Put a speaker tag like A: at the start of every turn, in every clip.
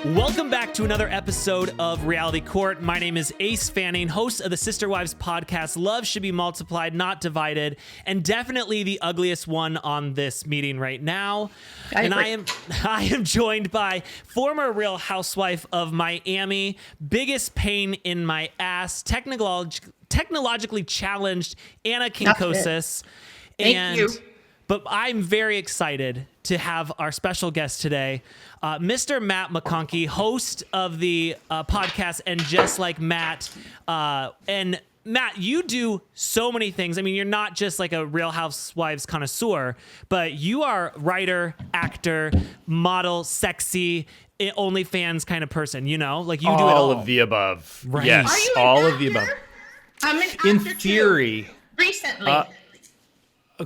A: Welcome back to another episode of Reality Court. My name is Ace Fanning, host of the Sister Wives podcast, Love Should Be Multiplied, Not Divided, and definitely the ugliest one on this meeting right now. I am joined by former Real Housewife of Miami, biggest pain in my ass, technologically challenged Anna Quincoces.
B: Thank you.
A: But I'm very excited to have our special guest today, Mr. Matt McConkey, host of the podcast And Just Like Matt. And Matt, you do so many things. I mean, you're not just like a Real Housewives connoisseur, but you are writer, actor, model, sexy, OnlyFans kind of person, you know? Like you do it all.
C: All of the above.
A: Right.
C: Yes,
B: Are you
C: all
B: an
C: of the above.
B: actor? I'm an actor
C: In theory.
B: too. Recently.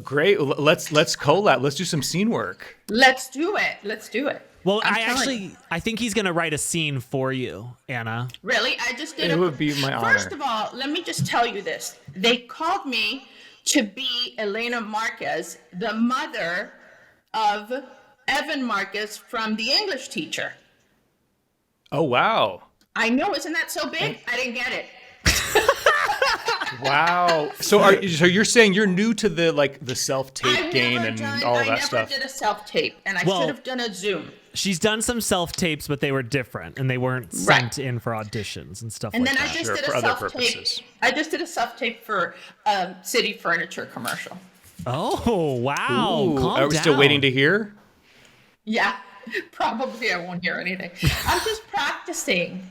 C: Great. Let's collab. Let's do some scene work.
B: Let's do it.
A: Well,
B: I'm
A: I think he's going to write a scene for you, Anna.
B: Really? I just did
C: It would be my honor.
B: First of all, let me just tell you this. They called me to be Elena Marquez, the mother of Evan Marquez from The English Teacher.
C: Oh, wow.
B: I know, isn't that so big? I didn't get it.
C: Wow. So you're saying you're new to the self-tape game and all that stuff?
B: I never did a self-tape, and I should have done a Zoom.
A: She's done some self-tapes, but they were different, and they weren't sent in for auditions and stuff
B: And
A: like
B: then
A: that.
B: I just
C: Sure,
B: did
C: for
B: a
C: other
B: self-tape.
C: purposes.
B: I just did a self-tape for City Furniture commercial.
A: Oh, wow.
C: Ooh,
A: Calm
C: are we still
A: down.
C: waiting to hear?
B: Yeah, probably I won't hear anything. I'm just practicing.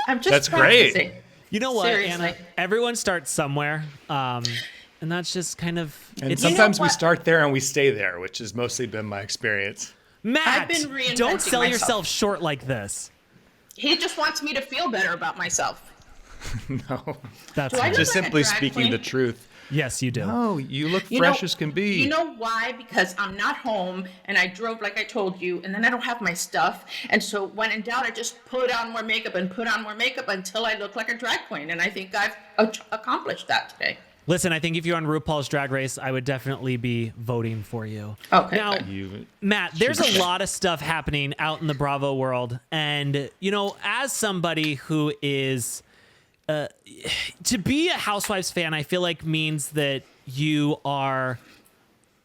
C: That's great.
B: practicing.
A: You know what,
B: Seriously.
A: Anna? Everyone starts somewhere, and that's just kind of...
C: And
A: it's
C: sometimes we
B: what?
C: start there and we stay there, which has mostly been my experience.
A: Matt,
B: I've been reinventing
A: don't sell
B: myself.
A: yourself short like this.
B: He just wants me to feel better about myself.
C: No.
A: That's
B: Do I
A: fine.
B: look
C: Just
B: like a
C: simply
B: drag
C: speaking
B: queen?
C: the truth.
A: Yes, you do.
C: Oh, you look
B: You
C: fresh
B: know-
C: as can be.
B: You know why? Because I'm not home and I drove like I told you, and then I don't have my stuff. And so when in doubt, I just put on more makeup until I look like a drag queen. And I think I've accomplished that today.
A: Listen, I think if you're on RuPaul's Drag Race, I would definitely be voting for you.
B: Okay,
A: Now,
B: good.
A: Matt, there's a lot of stuff happening out in the Bravo world. And, you know, as somebody who is... to be a Housewives fan, I feel like means that you are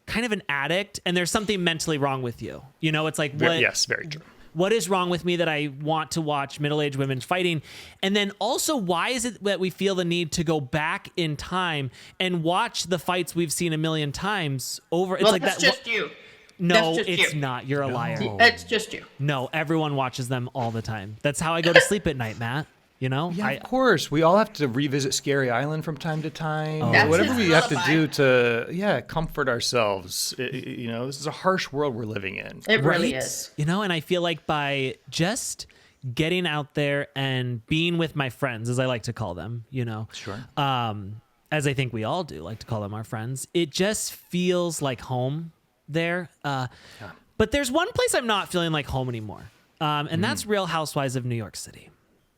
A: kind of an addict and there's something mentally wrong with you. You know, it's like,
C: Yes, very true.
A: what is wrong with me that I want to watch middle-aged women fighting? And then also, why is it that we feel the need to go back in time and watch the fights we've seen a million times over? It's
B: Well,
A: like
B: that's
A: that.
B: just you.
A: No,
B: That's just
A: it's
B: you.
A: not. You're a liar.
B: It's just you.
A: No, everyone watches them all the time. That's how I go to sleep at night, Matt. You know?
C: Yeah, of course. We all have to revisit Scary Island from time to time.
B: That's
C: Whatever
B: his
C: we have to
B: lullaby.
C: do to, comfort ourselves. You know, this is a harsh world we're living in.
B: It really
A: Right?
B: is.
A: You know, and I feel like by just getting out there and being with my friends, as I like to call them, you know,
C: Sure.
A: as I think we all do like to call them our friends, it just feels like home there. But there's one place I'm not feeling like home anymore, and that's Real Housewives of New York City.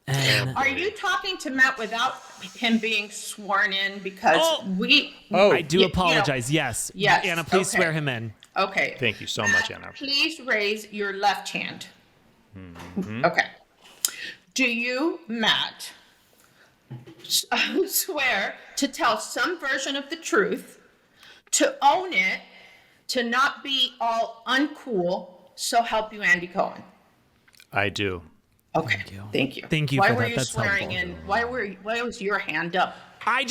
A: And
B: Are you talking to Matt without him being sworn in? Because
A: I do
B: you know-
A: apologize. Yes.
B: Yes,
A: Anna, please
B: okay.
A: swear him in.
B: Okay.
C: Thank you so much, Anna.
B: Please raise your left hand.
C: Mm-hmm.
B: Okay. Do you, Matt, swear to tell some version of the truth, to own it, to not be all uncool, so help you, Andy Cohen?
C: I do.
B: Okay. Thank you.
A: Thank you
B: Why
A: for
B: were
A: that.
B: you
A: That's
B: swearing
A: helpful.
B: in? Why was your hand up?
A: I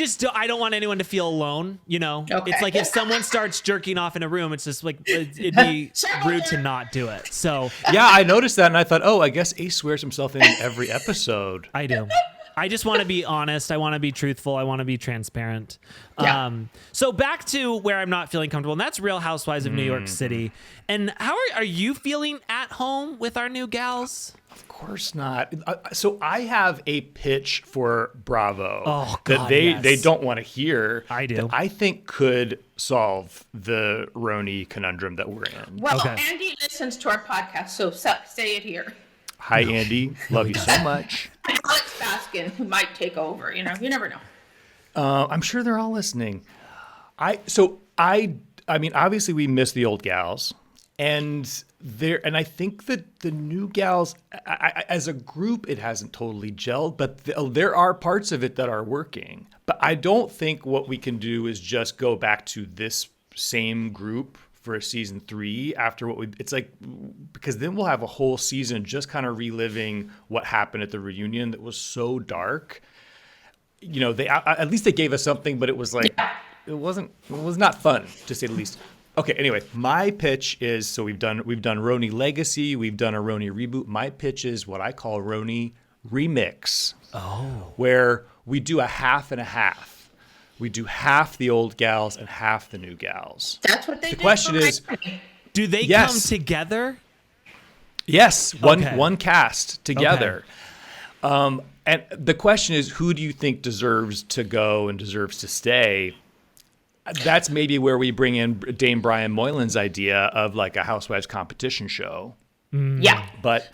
A: don't want anyone to feel alone. You know,
B: Okay.
A: It's like if someone starts jerking off in a room, it's just like it'd be
B: Circle
A: rude to
B: jerk.
A: not do it. So
C: Yeah, I noticed that and I thought, I guess Ace swears himself in every episode.
A: I do. I just want to be honest. I want to be truthful. I want to be transparent.
B: Yeah.
A: So back to where I'm not feeling comfortable, and that's Real Housewives of New York City. And how are you feeling at home with our new gals?
C: Of course not. So I have a pitch for Bravo
A: Oh,
C: that
A: God,
C: they
A: yes.
C: don't want to hear.
A: I do.
C: That I think could solve the RHONY conundrum that we're in.
B: Well,
A: Okay.
B: Andy listens to our podcast, so say it here.
C: Hi, Andy. Love you so much.
B: Alex Baskin, who might take over. You never know.
C: I'm sure they're all listening. I mean, obviously we miss the old gals, And I think that the new gals, as a group, it hasn't totally gelled, but there are parts of it that are working. But I don't think what we can do is just go back to this same group for season 3 after it's like, because then we'll have a whole season just kind of reliving what happened at the reunion that was so dark. They at least they gave us something, but it was like, it was not fun, to say the least. Okay, anyway, my pitch is, so we've done RHONY Legacy, we've done a RHONY Reboot. My pitch is what I call RHONY Remix. Oh. Where we do a half and a half. We do half the old gals and half the new gals.
B: That's what they did.
C: The question is,
A: do they come together?
C: Yes, one cast together. Okay. And the question is, who do you think deserves to go and deserves to stay? That's maybe where we bring in Dame Brian Moylan's idea of like a Housewives competition show.
B: Yeah.
C: But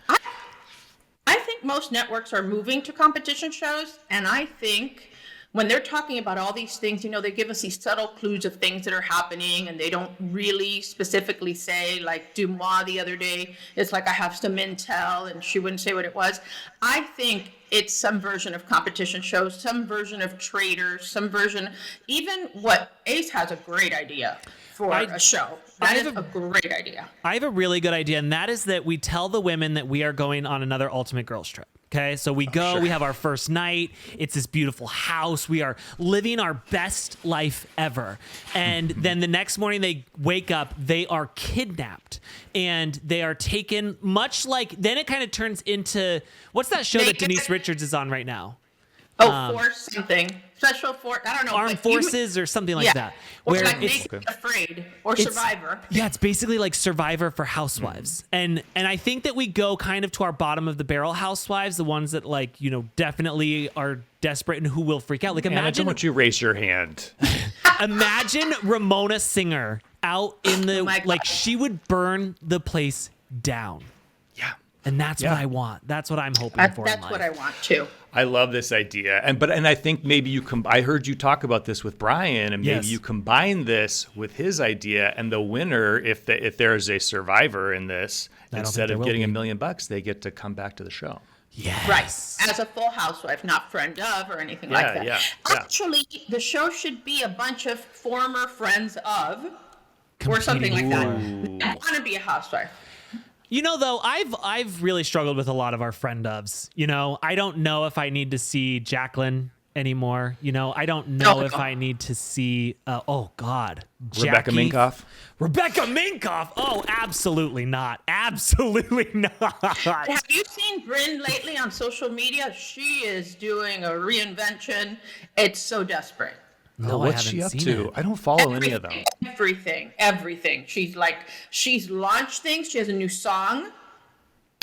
B: I think most networks are moving to competition shows, and I think when they're talking about all these things, they give us these subtle clues of things that are happening, and they don't really specifically say, like Dumois the other day, it's like, I have some intel, and she wouldn't say what it was. I think it's some version of competition shows, some version of traders, some version, even what Ace has a great idea for a show. That is a great idea.
A: I have a really good idea, and that is that we tell the women that we are going on another Ultimate Girls Trip. Okay, so we go, we have our first night. It's this beautiful house. We are living our best life ever. And then the next morning they wake up, they are kidnapped and they are taken, much like, then it kind of turns into, what's that show that Denise Richards is on right now?
B: Force something. Special Force, I don't know.
A: Armed Forces or something like that.
B: Or where like Naked Afraid or Survivor.
A: It's basically like Survivor for Housewives. And I think that we go kind of to our bottom of the barrel Housewives, the ones that definitely are desperate and who will freak out. Like imagine.
C: I don't want you to raise your hand.
A: Imagine Ramona Singer out in the, she would burn the place down. Yeah. And that's what I want. That's what I'm hoping for.
B: That's what I want too.
C: I love this idea. And I think maybe I heard you talk about this with Brian, and maybe you combine this with his idea, and the winner, if there's a survivor in this, instead of getting $1 million, they get to come back to the show.
A: Yes.
B: Right. As a full housewife, not friend of or anything like that. Yeah. Actually, the show should be a bunch of former friends of or something like that. I want to be a housewife.
A: Though, I've really struggled with a lot of our friend ofs. I don't know if I need to see Jacqueline anymore. I don't know if I need to see,
C: Rebecca Minkoff.
A: Rebecca Minkoff. Oh, absolutely not. Absolutely not.
B: Have you seen Brynn lately on social media? She is doing a reinvention. It's so desperate.
A: No,
C: what's she up to? I don't follow any of them.
B: Everything. She's launched things. She has a new song.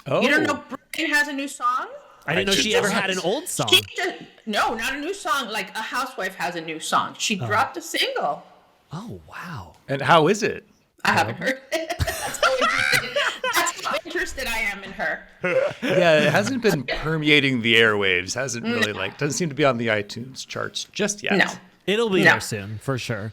C: Oh.
B: You don't know Brynn has a new song?
A: I didn't know she ever had an old song.
B: No, not a new song. Like a housewife has a new song. She dropped a single.
A: Oh, wow.
C: And how is it?
B: I haven't heard it. That's how interested I am in her.
C: Yeah, it hasn't been permeating the airwaves. Hasn't really doesn't seem to be on the iTunes charts just yet.
B: No.
A: It'll be there soon, for sure.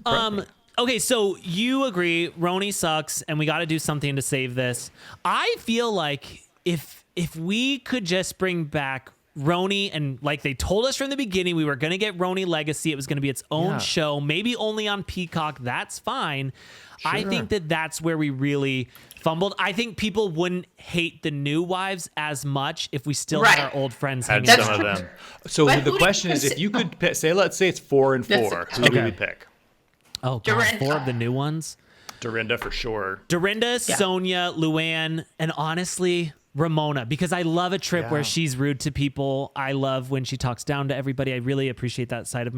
A: Okay, so you agree RHONY sucks, and we got to do something to save this. I feel like if we could just bring back RHONY, and like they told us from the beginning, we were going to get RHONY Legacy. It was going to be its own show, maybe only on Peacock. That's fine. Sure. I think that's where we really fumbled. I think people wouldn't hate the new wives as much if we still had our old friends hanging out.
C: Some of them. So the question is, if you could pick, let's say it's 4 and 4, who would we pick?
A: Oh, God, 4 of the new ones?
C: Dorinda for sure.
A: Dorinda, Sonia, Luann, and honestly, Ramona, because I love a trip where she's rude to people. I love when she talks down to everybody. I really appreciate that side of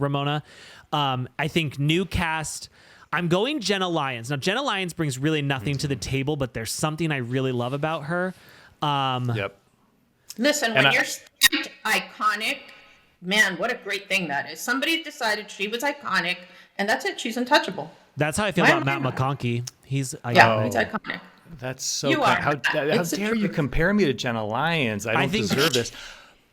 A: Ramona. I think new cast, I'm going Jenna Lyons. Now, Jenna Lyons brings really nothing to the table, but there's something I really love about her.
B: Listen, when you're stamped iconic, man, what a great thing that is. Somebody decided she was iconic, and that's it. She's untouchable.
A: That's how I feel about Matt McConkey. He's iconic.
B: Yeah, he's iconic.
C: That's so. How dare you compare me to Jenna Lyons? I don't deserve this.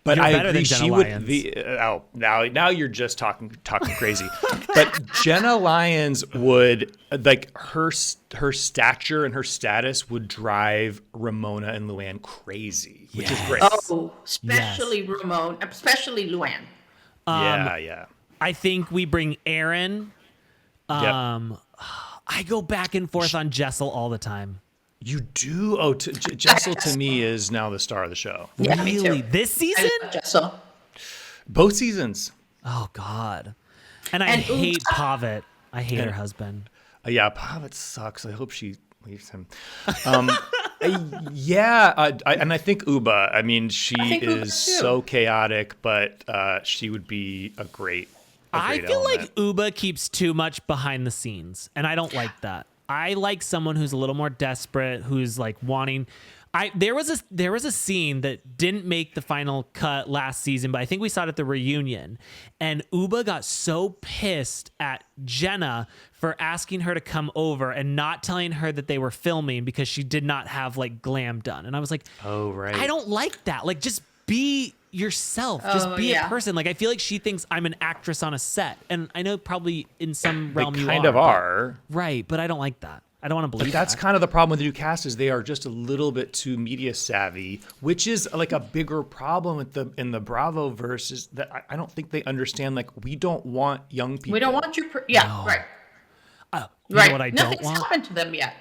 C: But
A: You're
C: I
A: better
C: agree.
A: than Jenna
C: She
A: Lyons.
C: would. Now you're just talking crazy. But Jenna Lyons would like her stature and her status would drive Ramona and Luann crazy, which is great.
B: Oh, especially Ramon, especially Luann.
C: Yeah.
A: I think we bring Aaron.
C: Yep.
A: I go back and forth on Jessel all the time.
C: You do? Oh, Jessel to me is now the star of the show.
B: Yeah, me
A: Really?
B: too.
A: This season?
B: I love Jessel.
C: Both seasons.
A: Oh, God. And I hate Pavitt. I hate her husband.
C: Yeah, Pavitt sucks. I hope she leaves him. And I think Uba. I mean, she
B: think Uba,
C: is
B: too.
C: so chaotic, but she would be a great
A: I feel
C: element.
A: like Uba keeps too much behind the scenes, and I don't like that. I like someone who's a little more desperate, who's like wanting. There was a scene that didn't make the final cut last season, but I think we saw it at the reunion. And Uba got so pissed at Jenna for asking her to come over and not telling her that they were filming because she did not have like glam done. And I was like,
C: Oh, right.
A: I don't like that. Like, just be yourself. Just be a person. Like, I feel like she thinks I'm an actress on a set, and I know probably in some realm you
C: kind of are.
A: right, but I don't like that. I don't want to believe
C: That's
A: that.
C: kind of the problem with the new cast is they are just a little bit too media savvy, which is like a bigger problem with in the Bravo verse is that I don't think they understand. Like, we don't want young people.
B: We don't want you. Right.
A: You
B: Right.
A: know what I don't
B: Nothing's
A: want?
B: happened to them yet.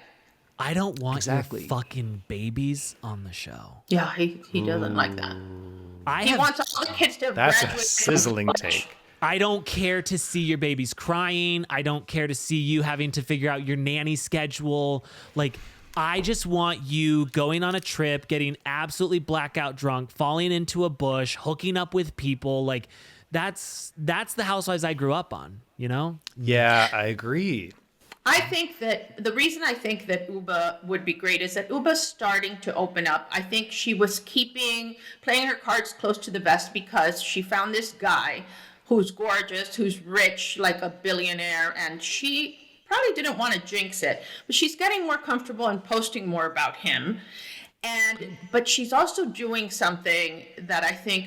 A: I don't want
C: Exactly.
A: your fucking babies on the show.
B: Yeah, he doesn't like that. He wants all the kids to
C: That's a
B: graduate.
C: sizzling take.
A: I don't care to see your babies crying. I don't care to see you having to figure out your nanny schedule. Like, I just want you going on a trip, getting absolutely blackout drunk, falling into a bush, hooking up with people. Like, that's the Housewives I grew up on, you know?
C: Yeah, I agree.
B: I think that the reason I think that Uba would be great is that Uba's starting to open up. I think she was playing her cards close to the vest because she found this guy who's gorgeous, who's rich, like a billionaire, and she probably didn't want to jinx it, but she's getting more comfortable and posting more about him. But she's also doing something that I think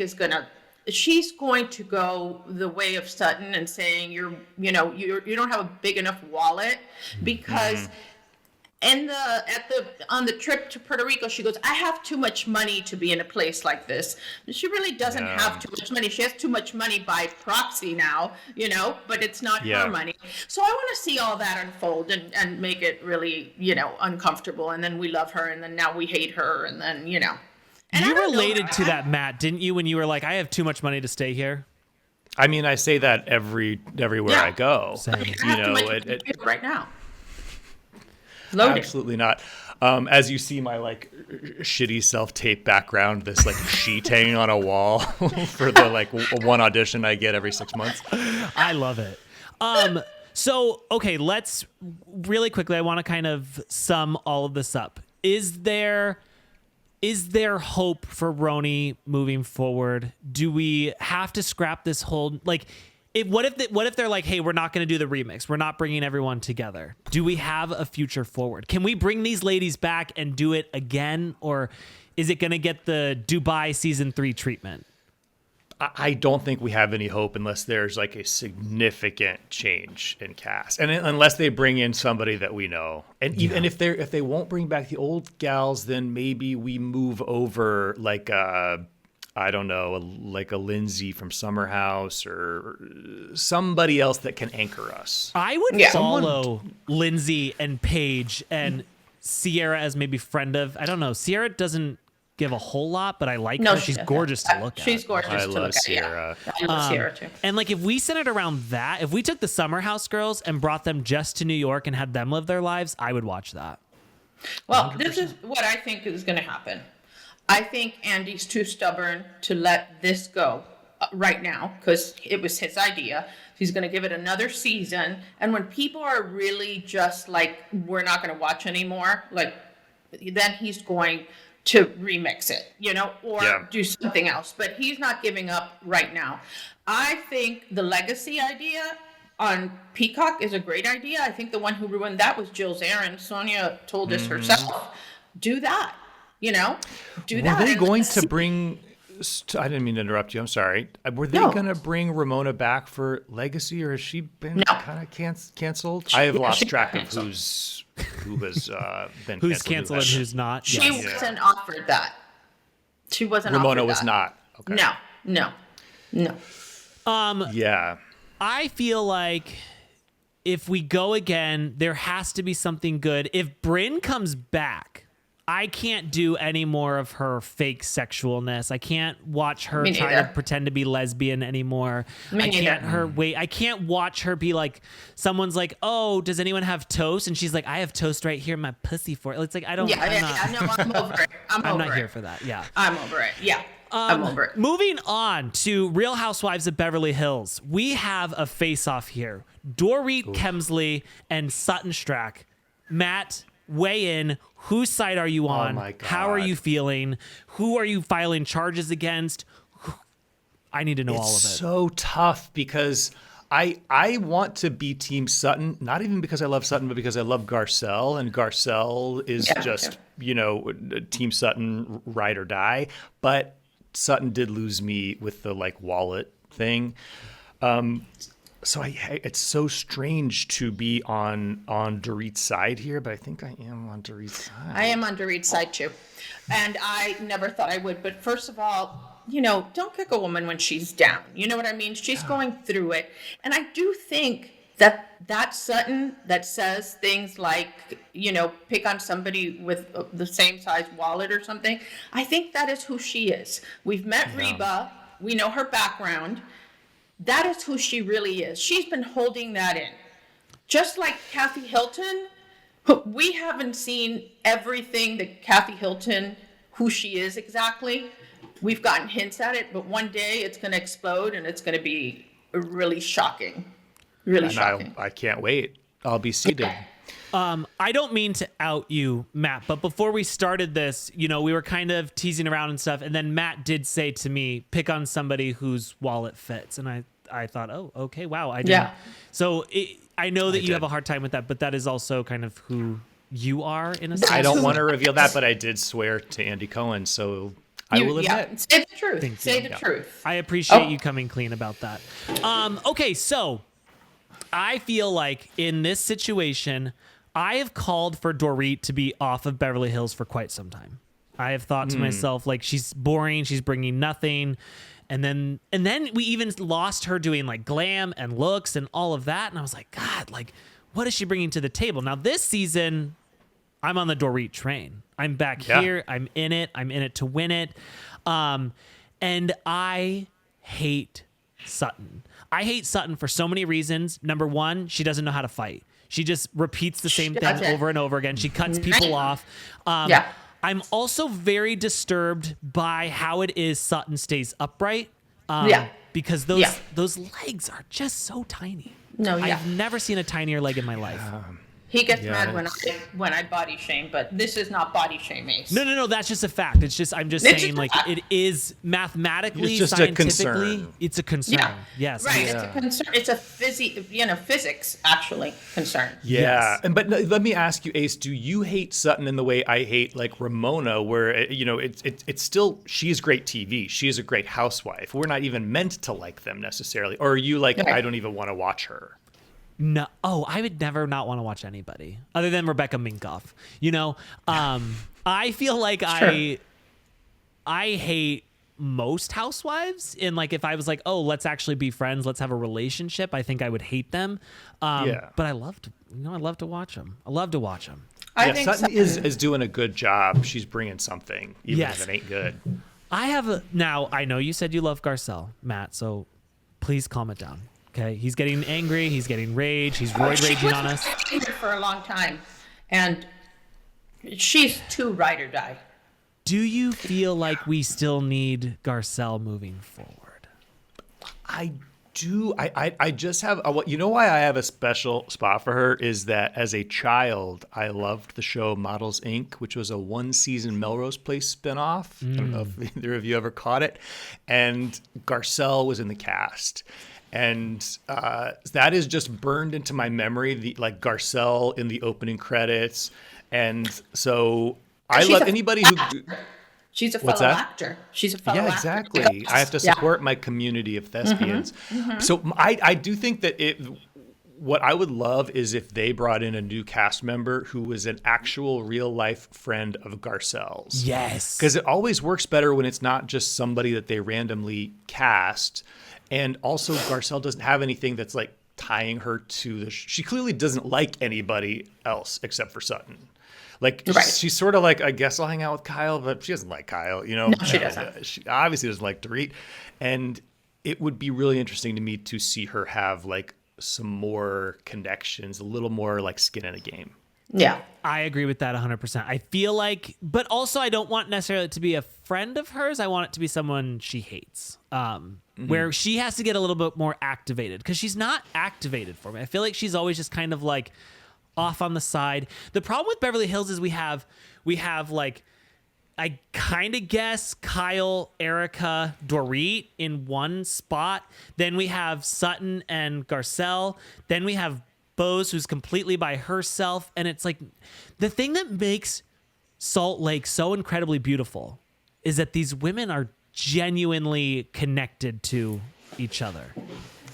B: she's going to go the way of Sutton and saying you don't have a big enough wallet because on the trip to Puerto Rico, she goes, I have too much money to be in a place like this. She really doesn't have too much money. She has too much money by proxy now, but it's not her money. So I want to see all that unfold and make it really, uncomfortable. And then we love her and then now we hate her and then, And
A: you related to that, Matt, didn't you, when you were like, I have too much money to stay here?
C: I mean, I say that everywhere I go.
A: Same.
B: I have too much right now. Loaded.
C: Absolutely not. As you see my like shitty self-tape background, this like sheet hanging on a wall for the like one audition I get every 6 months.
A: I love it. So, okay, let's really quickly, I want to kind of sum all of this up. Is there hope for RHONY moving forward? Do we have to scrap this whole, like, what if they're like, hey, we're not going to do the remix. We're not bringing everyone together. Do we have a future forward? Can we bring these ladies back and do it again? Or is it going to get the Dubai season 3 treatment?
C: I don't think we have any hope unless there's like a significant change in cast, and unless they bring in somebody that we know. And even if they won't bring back the old gals, then maybe we move over like I don't know, like a Lindsay from Summer House or somebody else that can anchor us.
A: I would follow Lindsay and Paige and Sierra as maybe friend of. I don't know. Sierra doesn't give a whole lot, but I like her. She's gorgeous to look at.
B: She's gorgeous to look at.
C: Sierra.
B: Yeah. I love Sierra too.
A: And like if we centered around that, if we took the Summer House girls and brought them just to New York and had them live their lives, I would watch that.
B: Well, 100%. This is what I think is going to happen. I think Andy's too stubborn to let this go right now because it was his idea. He's going to give it another season. And when people are really just like, we're not going to watch anymore, like then he's going to remix it, or do something else. But he's not giving up right now. I think the legacy idea on Peacock is a great idea. I think the one who ruined that was Jill Zarin. Sonia told us herself, do that. Do that.
C: Were they going to bring I didn't mean to interrupt you. I'm sorry. Were they
B: No.
C: going to bring Ramona back for Legacy, or has she been
B: No.
C: kind of canceled? I have lost
B: she
C: track
B: got
C: of who
B: canceled.
C: has been
A: Who's
C: canceled.
A: canceled and who's not?
B: She
A: Yes.
B: wasn't offered that. She wasn't
C: Ramona
B: offered
C: was
B: that.
C: not. Okay.
B: No.
C: Yeah.
A: I feel like if we go again, there has to be something good. If Brynn comes back, I can't do any more of her fake sexualness. I can't watch her
B: Me
A: try
B: neither.
A: to pretend to be lesbian anymore.
B: Me
A: I can't watch her be like, someone's like, oh, does anyone have toast? And she's like, I have toast right here in my pussy for it. It's like, I don't,
B: Yeah, no, I'm over it.
A: I'm not here for that. Yeah.
B: I'm over it. Yeah. I'm over it.
A: Moving on to Real Housewives of Beverly Hills, we have a face-off here. Dorit Kemsley and Sutton Strack. Matt, weigh in. Whose side are you on?
C: my God.
A: How are you feeling? Who are you filing charges against? I need to know all of it.
C: It's so tough because I want to be Team Sutton, not even because I love Sutton, but because I love Garcelle, and Garcelle is just, Team Sutton, ride or die. But Sutton did lose me with the wallet thing. So it's so strange to be on Dorit's side here, but I think I am on Dorit's side.
B: I am on Dorit's side too. And I never thought I would. But first of all, don't pick a woman when she's down. You know what I mean? She's going through it. And I do think that Sutton that says things like, pick on somebody with the same size wallet or something, I think that is who she is. We've met Reba. We know her background. That is who she really is. She's been holding that in. Just like Kathy Hilton, we haven't seen everything that Kathy Hilton, who she is exactly. We've gotten hints at it, but one day it's going to explode and it's going to be really shocking. Really shocking.
C: I can't wait. I'll be seated.
A: I don't mean to out you, Matt, but before we started this, we were kind of teasing around and stuff. And then Matt did say to me, pick on somebody whose wallet fits. And I thought, oh, okay, wow. I didn't.
B: Yeah.
A: So I know that you
C: did.
A: have a hard time with that, but that is also kind of who you are in a sense.
C: I don't want to reveal that, but I did swear to Andy Cohen, so I will admit.
B: Say the truth.
A: Thank
B: Say
A: you.
B: the truth.
A: I appreciate you coming clean about that. Okay, so I feel like in this situation, I have called for Dorit to be off of Beverly Hills for quite some time. I have thought to myself, she's boring, she's bringing nothing. And then we even lost her doing glam and looks and all of that. And I was like, God, what is she bringing to the table? Now this season, I'm on the Dorit train. I'm back here. I'm in it. I'm in it to win it. And I hate Sutton. I hate Sutton for so many reasons. Number one, she doesn't know how to fight. She just repeats the same thing over and over again. She cuts people off. I'm also very disturbed by how it is Sutton stays upright. Because those legs are just so tiny. I've never seen a tinier leg in my life.
B: He gets mad when I body shame, but this is not body shaming.
A: No. That's just a fact. It's just I'm just saying it is mathematically,
C: it's just
A: scientifically, it's a concern.
B: Yeah.
A: Yes.
B: Right. It's a concern. It's a physics actually concern.
C: Yeah. Yes. But let me ask you, Ace, do you hate Sutton in the way I hate Ramona, where it's still, she is great TV. She is a great housewife. We're not even meant to like them necessarily. Or are you I don't even want to watch her?
A: No. Oh, I would never not want to watch anybody other than Rebecca Minkoff. I feel like I hate most housewives. And if I was let's actually be friends, let's have a relationship, I think I would hate them. But I love to watch them. I love to watch them.
B: I think
C: Sutton is doing a good job. She's bringing something, even if it ain't good.
A: Now I know you said you love Garcelle, Matt, so please calm it down. Okay, he's getting angry. He's getting rage. He's raging on us.
B: She's been for a long time, and she's too ride or die.
A: Do you feel like we still need Garcelle moving forward?
C: I do. I just have why I have a special spot for her is that as a child I loved the show Models Inc., which was a 1-season Melrose Place spinoff. I don't know if either of you ever caught it, and Garcelle was in the cast. And that is just burned into my memory, Garcelle in the opening credits. And so I love anybody who...
B: She's a
C: What's
B: fellow
C: that?
B: actor. She's a fellow
C: Yeah,
B: actor.
C: exactly. I have to support my community of thespians. So I do think that what I would love is if they brought in a new cast member who was an actual real life friend of Garcelle's.
A: Yes.
C: Because it always works better when it's not just somebody that they randomly cast. And also Garcelle doesn't have anything that's like tying her to she clearly doesn't like anybody else except for Sutton. Like, she's sort of like, I guess I'll hang out with Kyle, but she doesn't like Kyle, you know?
B: No, she doesn't.
C: She obviously doesn't like Dorit. And it would be really interesting to me to see her have like some more connections, a little more like skin in a game.
B: Yeah.
A: I agree with that 100%. I feel like, but also I don't want necessarily to be a friend of hers. I want it to be someone she hates, where she has to get a little bit more activated, because she's not activated for me. I feel like she's always just kind of like off on the side. The problem with Beverly Hills is we have like, I kind of guess Kyle, Erica, Dorit in one spot. Then we have Sutton and Garcelle. Then we have Bose, who's completely by herself. And it's like, the thing that makes Salt Lake so incredibly beautiful is that these women are genuinely connected to each other.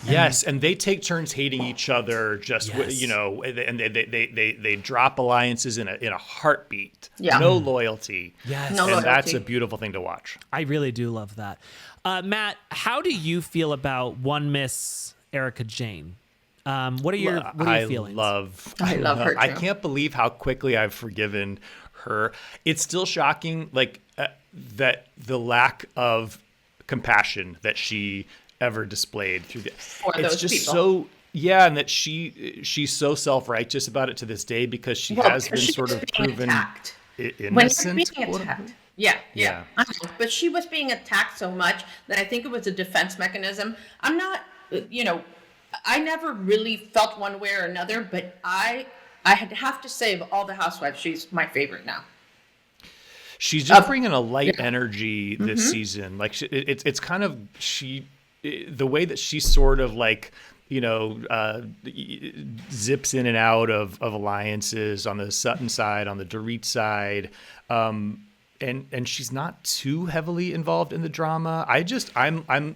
C: Yes, and they take turns hating each other. Just you know, and they drop alliances in a heartbeat.
B: Yeah.
C: No loyalty.
A: Yes,
B: No
C: and
B: loyalty.
C: that's a beautiful thing to watch.
A: I really do love that. Matt, how do you feel about one Miss Erica Jane? What are your feelings?
B: I love her,
C: I
B: too.
C: can't believe how quickly I've forgiven her. It's still shocking, like that the lack of compassion that she ever displayed through the. It's
B: those
C: just
B: people.
C: so. Yeah, and that she's so self-righteous about it to this day because she has been
B: she
C: sort
B: was
C: of
B: being
C: proven
B: attacked.
C: innocent.
B: When she was being
C: quote
B: attacked.
C: unquote.
B: Yeah. I know. But she was being attacked so much that I think it was a defense mechanism. I'm not, I never really felt one way or another, but I have to say, of all the housewives, she's my favorite now.
C: She's just bringing a light energy this season. Like it's kind of the way that she sort of like, zips in and out of alliances on the Sutton side, on the Dorit side. And she's not too heavily involved in the drama. I'm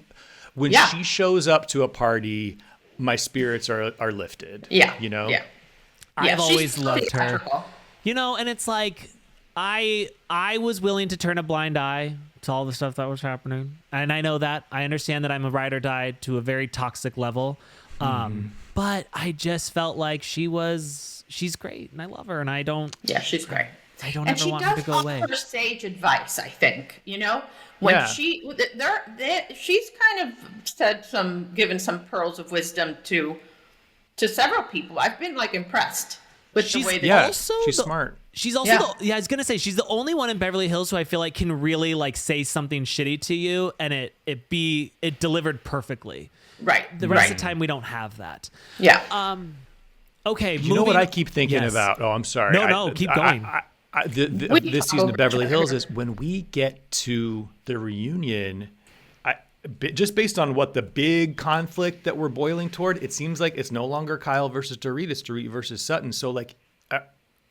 C: when she shows up to a party, my spirits are lifted.
B: Yeah.
C: Yeah.
A: I've always
B: she's
A: loved her.
B: theatrical.
A: And it's like I was willing to turn a blind eye to all the stuff that was happening. And I know that. I understand that I'm a ride or die to a very toxic level. But I just felt like she's great and I love her and I don't.
B: Yeah, she's great.
A: I don't
B: And
A: ever
B: she
A: want her to
B: does
A: go away.
B: offer sage advice, I think, when she's kind of given some pearls of wisdom to several people. I've been like impressed with the way that
C: she's smart.
A: She's also I was gonna say she's the only one in Beverly Hills who I feel like can really like say something shitty to you and it delivered perfectly.
B: Right.
A: The rest of the time we don't have that.
B: Yeah.
A: Okay.
C: You know what I keep thinking about? Oh, I'm sorry.
A: No, keep going.
C: This season of Beverly Hills is when we get to the reunion, just based on what the big conflict that we're boiling toward, it seems like it's no longer Kyle versus Dorit, it's Dorit versus Sutton. So like,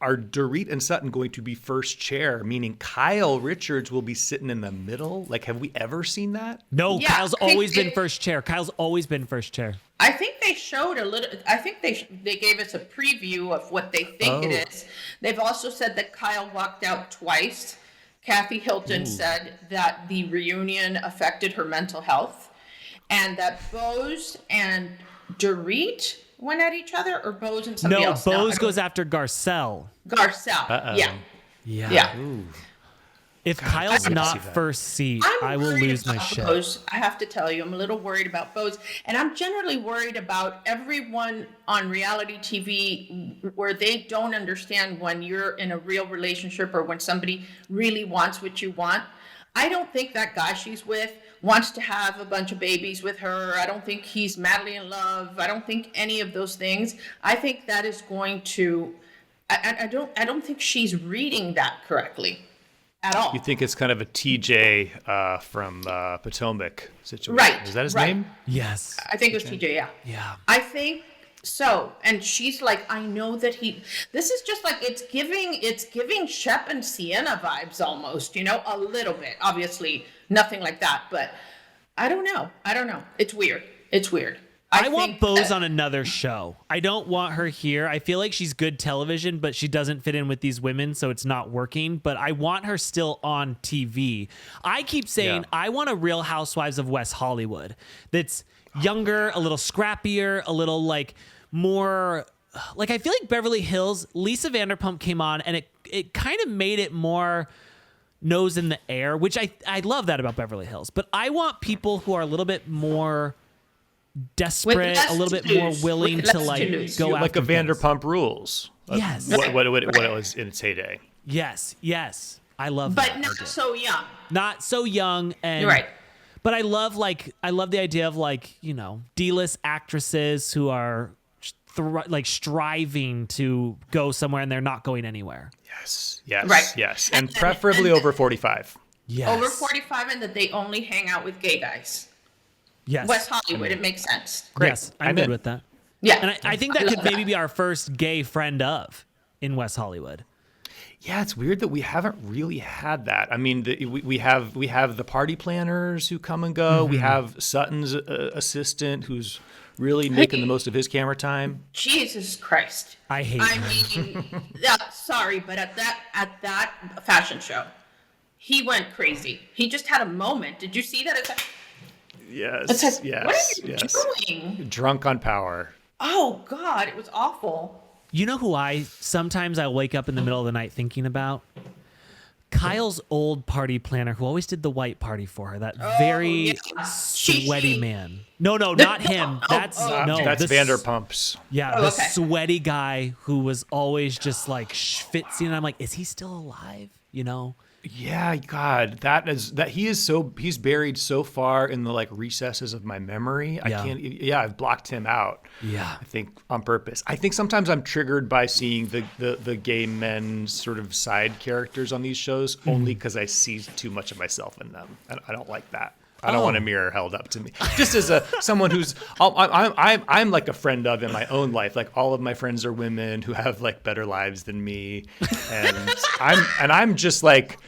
C: are Dorit and Sutton going to be first chair, meaning Kyle Richards will be sitting in the middle? Like, have we ever seen that?
A: No,
B: Yeah,
A: Kyle's always been first chair. Kyle's always been first chair.
B: I think they showed a little. I think they gave us a preview of what they think it is. They've also said that Kyle walked out twice. Kathy Hilton said that the reunion affected her mental health, and that Bose and Dorit went at each other, or Bose and somebody else.
A: No, Bose goes after Garcelle.
B: Garcelle. Yeah.
C: Ooh.
A: If Kyle's not
C: see that.
A: first seat, I will
B: worried
A: lose my
B: about
A: shit.
B: Bose. I have to tell you, I'm a little worried about Bose. And I'm generally worried about everyone on reality TV where they don't understand when you're in a real relationship or when somebody really wants what you want. I don't think that guy she's with wants to have a bunch of babies with her. I don't think he's madly in love. I don't think any of those things. I think that is going to, I don't think she's reading that correctly. At all.
C: You think it's kind of a TJ from Potomac situation?
B: Right.
C: Is that his
B: right.
C: name?
A: Yes.
B: I think it was TJ, yeah.
A: Yeah.
B: I think So, and she's like, I know that this is just like, it's giving Shep and Sienna vibes almost, a little bit. Obviously, nothing like that, but I don't know. It's weird.
A: I want Bose on another show. I don't want her here. I feel like she's good television, but she doesn't fit in with these women, so it's not working. But I want her still on TV. I keep saying I want a Real Housewives of West Hollywood that's younger, a little scrappier, a little like more like, I feel like Beverly Hills, Lisa Vanderpump came on and it kind of made it more nose in the air, which I love that about Beverly Hills. But I want people who are a little bit more desperate, a little bit more willing to like go after
C: like a Vanderpump Rules.
A: Yes.
C: What it was in its heyday.
A: Yes. I love
B: but
A: that.
B: not so young.
A: Not so young, and
B: you're right.
A: But I love the idea of like, D-list actresses who are striving to go somewhere and they're not going anywhere.
C: Yes.
B: Right.
C: Yes. And preferably over 45.
A: Yes.
B: Over 45, and that they only hang out with gay guys.
A: Yes.
B: West Hollywood, it makes sense.
C: Great.
A: Yes, I'm good with that.
B: Yeah.
A: And I think that could maybe be our first gay friend in West Hollywood.
C: Yeah, it's weird that we haven't really had that. I mean, we have the party planners who come and go. Mm-hmm. We have Sutton's assistant who's really making the most of his camera time.
B: Jesus Christ!
A: I
B: mean, sorry, but at that fashion show, he went crazy. He just had a moment. Did you see that?
C: Yes.
B: What are you doing?
C: Drunk on power.
B: Oh God, it was awful.
A: You know who sometimes I wake up in the middle of the night thinking about? Kyle's old party planner who always did the white party for her. That very sweaty man. No, not him. That's
C: Vanderpumps.
A: Yeah, the sweaty guy who was always just like schwitzing. And I'm like, is he still alive?
C: Yeah, God, he's buried so far in the like recesses of my memory. I've blocked him out.
A: Yeah.
C: I think on purpose. I think sometimes I'm triggered by seeing the gay men sort of side characters on these shows only because I see too much of myself in them. And I don't like that. I don't want a mirror held up to me. Just as someone who's, I'm like a friend of in my own life. Like all of my friends are women who have like better lives than me, and I'm just like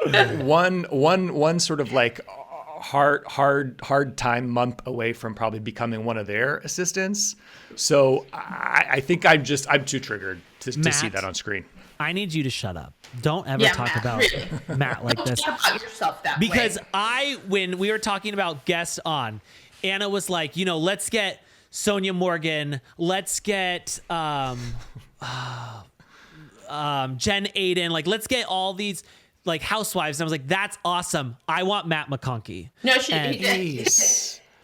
C: one sort of like hard time month away from probably becoming one of their assistants. So I think I'm too triggered to see that on screen.
A: I need you to shut up. Don't ever talk about Matt like this.
B: Don't talk about yourself that
A: because
B: way.
A: When we were talking about guests on, Anna was like, let's get Sonia Morgan, let's get Jen Aiden, like let's get all these like housewives. And I was like, that's awesome. I want Matt McConkey.
B: No, he did.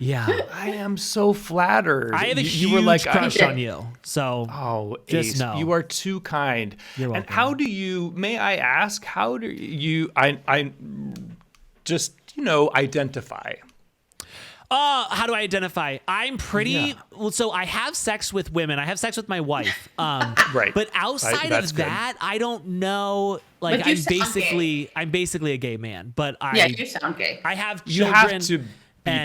A: Yeah,
C: I am so flattered.
A: I have a huge crush on you. So, just
C: Ace,
A: know
C: you are too kind.
A: You're welcome.
C: And how do you? May I ask? How do you? I just identify.
A: How do I identify? I'm pretty. Well, so I have sex with women. I have sex with my wife.
C: Right.
A: But outside of that, I don't know. Like I'm basically a gay man. But
B: you sound gay.
A: I have children.
C: You have to.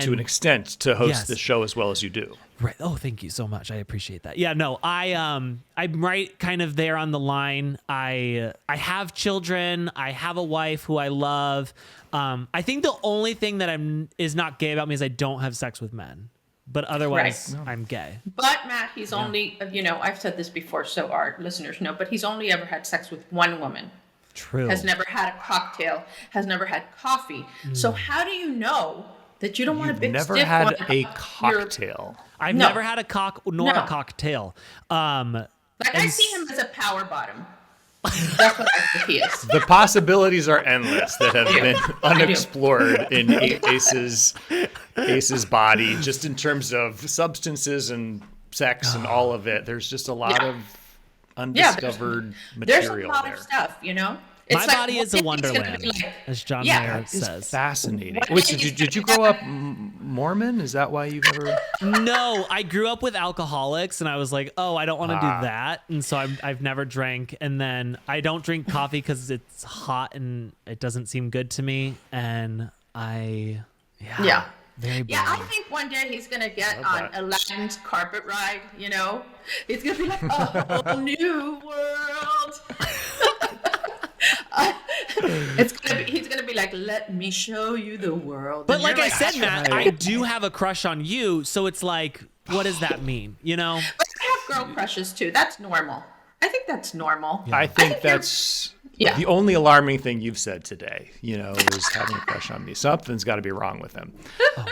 C: To an extent to host the show as well as you do.
A: Right. Oh, thank you so much. I appreciate that. Yeah, no, I'm right kind of there on the line. I have children. I have a wife who I love. I think the only thing that is not gay about me is I don't have sex with men. But otherwise, I'm gay.
B: But Matt, he's only, I've said this before, so our listeners know, but he's only ever had sex with one woman.
A: True.
B: Has never had a cocktail, has never had coffee. So how do you know that you don't want a big
C: never
B: stiff
C: had
B: one?
C: a cocktail.
A: I've never had a cock nor a cocktail.
B: I see him as a power bottom. That's what I think he is.
C: The possibilities are endless that have been unexplored in Ace's body, just in terms of substances and sex and all of it. There's just a lot of undiscovered material there.
B: There's a lot of stuff,
A: My body is a wonderland, as John Mayer says.
C: It's fascinating. Wait, so did you grow up Mormon? Is that why you've ever?
A: No, I grew up with alcoholics, and I was like, oh, I don't want to do that, and so I've never drank. And then I don't drink coffee because it's hot and it doesn't seem good to me. And Very boring.
B: Yeah, I think one day he's gonna get on Aladdin's carpet ride. He's gonna be like, a whole new world. He's gonna be like, let me show you the world.
A: But
B: And
A: like
B: you're
A: I said, Matt,
B: right.
A: I do have a crush on you, so it's like, what does that mean?
B: But I have girl crushes too. That's normal. I think that's normal.
C: I think that's
B: Yeah.
C: the only alarming thing you've said today, is having a crush on me. Something's got to be wrong with him.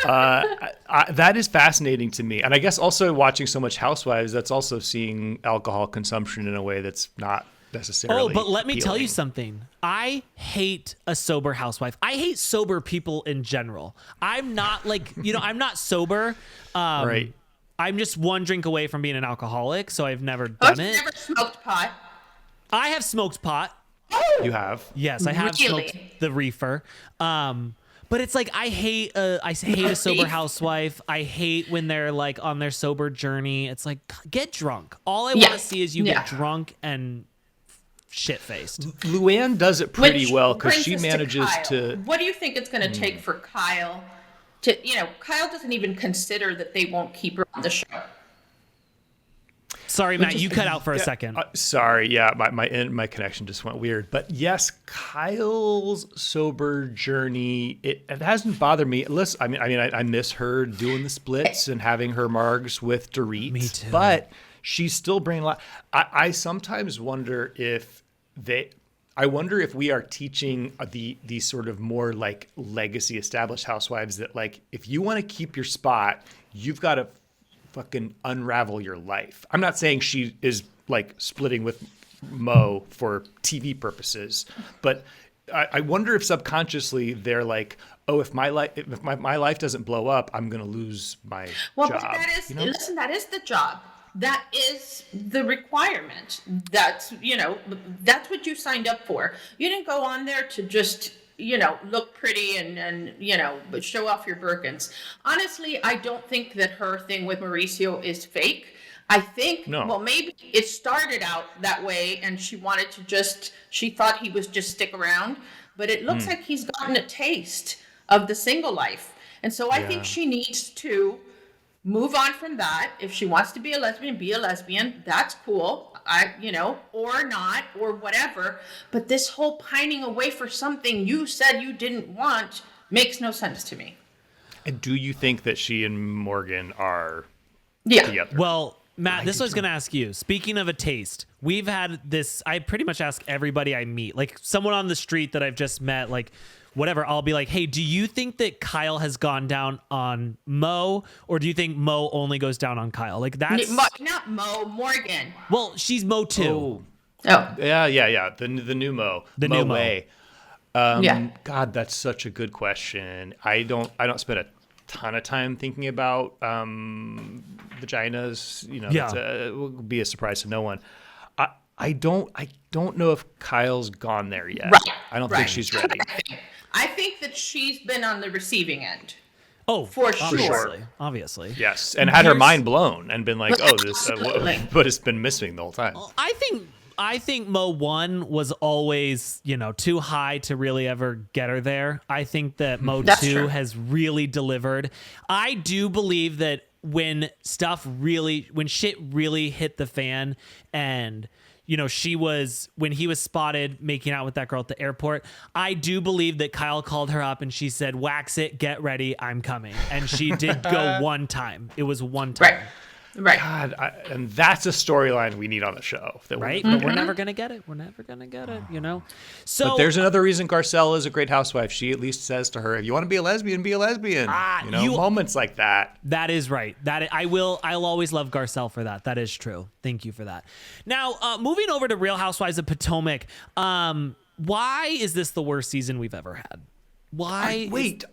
C: That is fascinating to me. And I guess also watching so much Housewives, that's also seeing alcohol consumption in a way that's not necessarily
A: Oh, but let me tell you
C: appealing.
A: something. I hate a sober housewife. I hate sober people in general. I'm not like, I'm not sober.
C: Right.
A: I'm just one drink away from being an alcoholic, so I've never
B: Oh,
A: done
B: you've
A: it.
B: never smoked pot?
A: I have smoked pot.
C: You have?
A: Yes, I have
B: Really?
A: smoked the reefer. But it's like I hate a sober housewife. I hate when they're like on their sober journey. It's like, get drunk. All I want to see is you get drunk and shit faced.
C: Luann does it pretty
B: Which
C: well because
B: brings
C: she
B: us
C: manages
B: Kyle.
C: to.
B: What do you think it's going to take for Kyle to, Kyle doesn't even consider that they won't keep her on the show.
A: Sorry, Matt, you cut out for a second.
C: Sorry, yeah, my connection just went weird. But yes, Kyle's sober journey, it hasn't bothered me. Listen, I miss her doing the splits and having her margs with Dorit.
A: Me too.
C: But she's still bringing a lot. I sometimes wonder if we are teaching the sort of more like legacy established housewives that like if you want to keep your spot, you've got to fucking unravel your life. I'm not saying she is like splitting with Mo for TV purposes, but I wonder if subconsciously they're like, oh, if my life doesn't blow up, I'm gonna lose my
B: Well,
C: job.
B: but listen, that is the job. That is the requirement. That's what you signed up for. You didn't go on there to just look pretty and but show off your Birkins. Honestly, I don't think that her thing with Mauricio is fake. I think, well, maybe it started out that way and she thought he was just stick around, but it looks like he's gotten a taste of the single life. And so I think she needs to move on from that. If she wants to be a lesbian, that's cool. Or not, or whatever. But this whole pining away for something you said you didn't want makes no sense to me.
C: And do you think that she and Morgan are
B: Yeah.
C: together?
A: Well, Matt, this was going to ask you. Speaking of a taste, we've had this. I pretty much ask everybody I meet, like someone on the street that I've just met, like whatever. I'll be like, hey, do you think that Kyle has gone down on Mo, or do you think Mo only goes down on Kyle? Like that's
B: Not Mo, Morgan.
A: well, she's Mo too.
B: Oh.
C: Yeah. The new Mo.
A: The
C: Mo
A: new Mo.
C: Way.
B: Yeah.
C: God, that's such a good question. I don't spend a ton of time thinking about vaginas. It will be a surprise to no one. I don't know if Kyle's gone there yet.
B: Right.
C: I don't think she's ready.
B: I think that she's been on the receiving end.
A: Oh,
B: For sure.
A: Obviously.
C: Yes, and had her
A: Here's-
C: mind blown and been like, "Oh, this,"
B: Absolutely.
C: but it's been missing the whole time.
A: I think Mo 1 was always, too high to really ever get her there. I think that Mo
B: That's
A: 2
B: true.
A: has really delivered. I do believe that when shit really hit the fan and when he was spotted making out with that girl at the airport, I do believe that Kyle called her up and she said, wax it, get ready, I'm coming. And she did go one time. It was one time.
B: Right.
C: God, and that's a storyline we need on the show.
A: Right? But we're never going to get it. So
C: But there's another reason Garcelle is a great housewife. She at least says to her, if you want to be a lesbian, be a lesbian. Moments like that.
A: that is right. I'll always love Garcelle for that. That is true. Thank you for that. Now, moving over to Real Housewives of Potomac. Why is this the worst season we've ever had? Why?
C: Wait,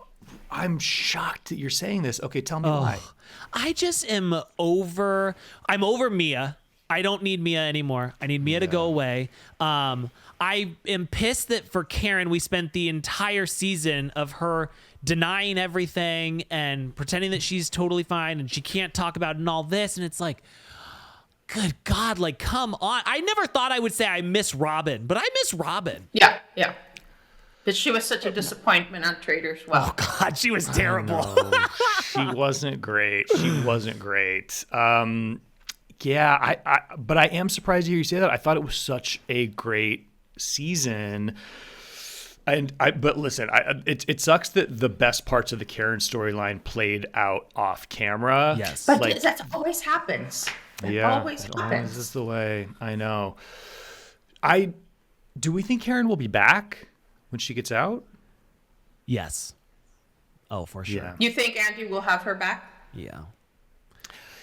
C: I'm shocked that you're saying this. Okay, tell me why.
A: I just am over. I'm over Mia. I don't need Mia anymore. I need Mia to go away. I am pissed that for Karen, we spent the entire season of her denying everything and pretending that she's totally fine and she can't talk about it and all this. And it's like, good God, like, come on. I never thought I would say I miss Robin, but I miss Robin.
B: Yeah. Because she was such a disappointment on Traitors Well.
A: Oh God, she was terrible.
C: She wasn't great. Yeah, but I am surprised to hear you say that. I thought it was such a great season. But listen, it sucks that the best parts of the Karen storyline played out off camera.
A: Yes.
B: But that always happens. It always happens.
C: This is the way. I know. Do we think Karen will be back when she gets out?
A: Yes. Oh, for sure.
C: Yeah.
B: You think Andy will have her back?
A: Yeah.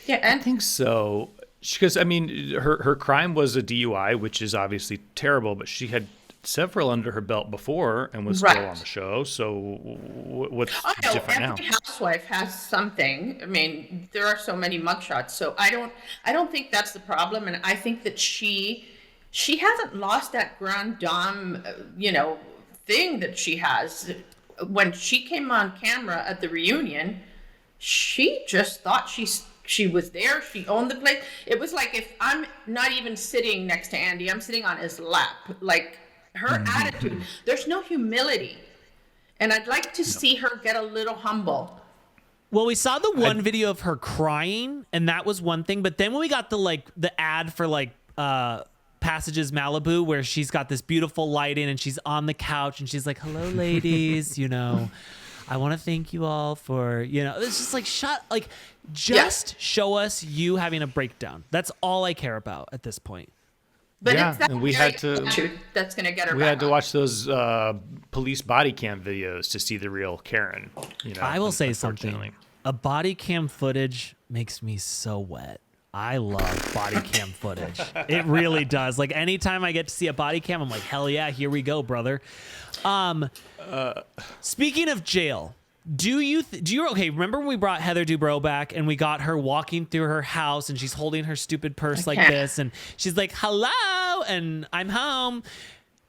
B: Yeah,
C: I
B: and
C: think so. Because, I mean, her crime was a DUI, which is obviously terrible, but she had several under her belt before and was still on the show. So what's different now?
B: Every housewife has something. I mean, there are so many mugshots. So I don't think that's the problem. And I think that she hasn't lost that grande dame, thing that she has. When she came on camera at the reunion, she just thought she was there. She owned the place. It was like, if I'm not even sitting next to Andy, I'm sitting on his lap. Like, her attitude, there's no humility. And I'd like to see her get a little humble.
A: Well, we saw the one video of her crying, and that was one thing. But then when we got the ad for Passages Malibu, where she's got this beautiful lighting and she's on the couch and she's like, "Hello, ladies, I want to thank you all for, it's just like, show us you having a breakdown. That's all I care about at this point."
B: But
C: Yeah,
B: it's that
C: and we
B: very
C: had to-
B: attitude that's going to get her
C: We
B: back
C: had to
B: on.
C: watch those police body cam videos to see the real Karen.
A: I will say
C: unfortunately.
A: something. A body cam footage makes me so wet. I love body cam footage. It really does. Like, anytime I get to see a body cam, I'm like, hell yeah, here we go, brother. Speaking of jail, do you okay, remember when we brought Heather Dubrow back and we got her walking through her house and she's holding her stupid purse like this and she's like, "Hello," and "I'm home."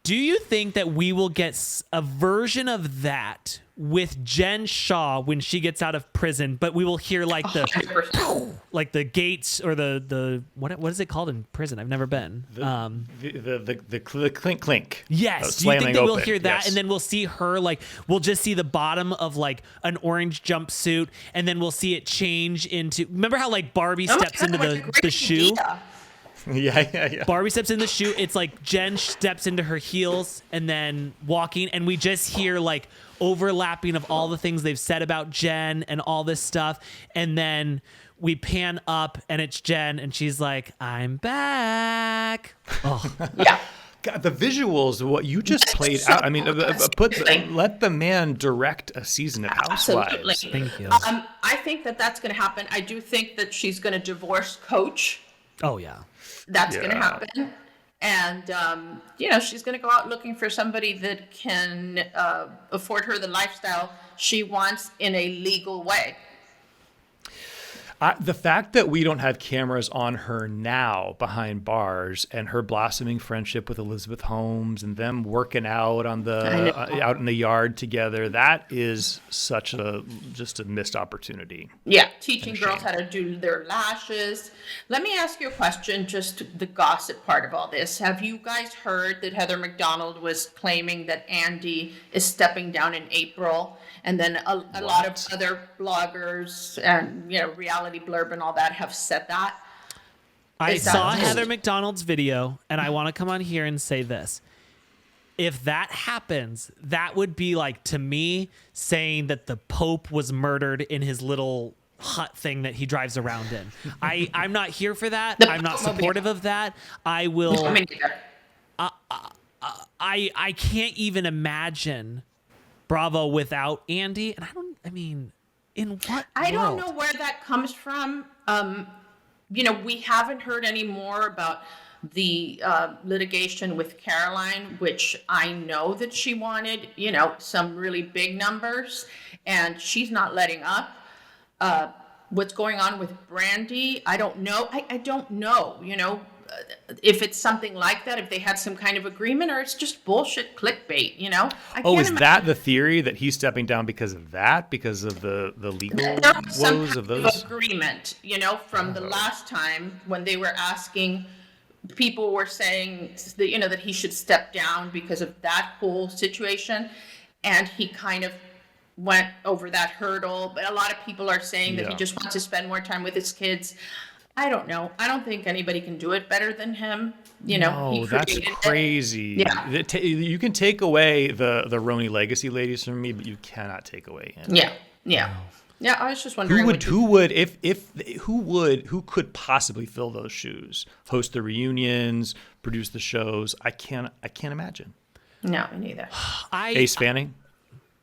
A: Do you think that we will get a version of that with Jen Shaw when she gets out of prison, but we will hear like the
B: 100%.
A: gates or the what is it called in prison? I've never been.
C: The clink clink.
A: Yes. Do you think that we'll hear that?
C: Yes.
A: And then we'll see her, we'll just see the bottom of an orange jumpsuit, and then we'll see it change into, remember how Barbie steps into the shoe?
C: Yeah.
A: Barbie steps in the shoe. It's like Jen steps into her heels and then walking, and we just hear overlapping of all the things they've said about Jen and all this stuff. And then we pan up and it's Jen and she's like, "I'm back." Oh,
B: Yeah.
C: God, the visuals of what you just played out. I mean, let the man direct a season of Housewives.
B: Absolutely.
A: thank you.
B: I think that that's going to happen. I do think that she's going to divorce Coach.
A: Oh, yeah.
B: That's going to
C: Yeah.
B: happen. And, she's going to go out looking for somebody that can afford her the lifestyle she wants in a legal way.
C: The fact that we don't have cameras on her now behind bars, and her blossoming friendship with Elizabeth Holmes and them working out on out in the yard together, that is such just a missed opportunity.
B: Yeah, teaching girls how to do their lashes. Let me ask you a question, just the gossip part of all this. Have you guys heard that Heather McDonald was claiming that Andy is stepping down in April? And then a lot of other bloggers and, reality blurb and all that have said that.
A: I
B: Is that
A: saw
B: just-
A: Heather McDonald's video, and I want to come on here and say this. If that happens, that would be to me, saying that the Pope was murdered in his little hut thing that he drives around in. I'm not here for that. I'm not supportive of that. I will.
B: I mean,
A: I can't even imagine Bravo without Andy. And in what
B: I don't
A: world?
B: know where that comes from. We haven't heard any more about the litigation with Caroline, which I know that she wanted, some really big numbers, and she's not letting up. What's going on with Brandy, I don't know. I don't know, if it's something like that, if they had some kind of agreement, or it's just bullshit clickbait, I
C: Oh,
B: can't
C: is
B: imagine.
C: that the theory, that he's stepping down because of that? Because of the legal
B: There was some
C: woes
B: kind
C: of those?
B: agreement, from the last time when they were asking people were saying that, that he should step down because of that whole situation. And he kind of went over that hurdle. But a lot of people are saying that he just wants to spend more time with his kids. I don't know. I don't think anybody can do it better than him.
C: No, that's crazy.
B: Yeah.
C: You can take away the RHONY legacy ladies from me, but you cannot take away him.
B: Yeah. I was just wondering
C: who could possibly fill those shoes, host the reunions, produce the shows. I can't imagine.
B: No, me neither.
C: Ace Fanning.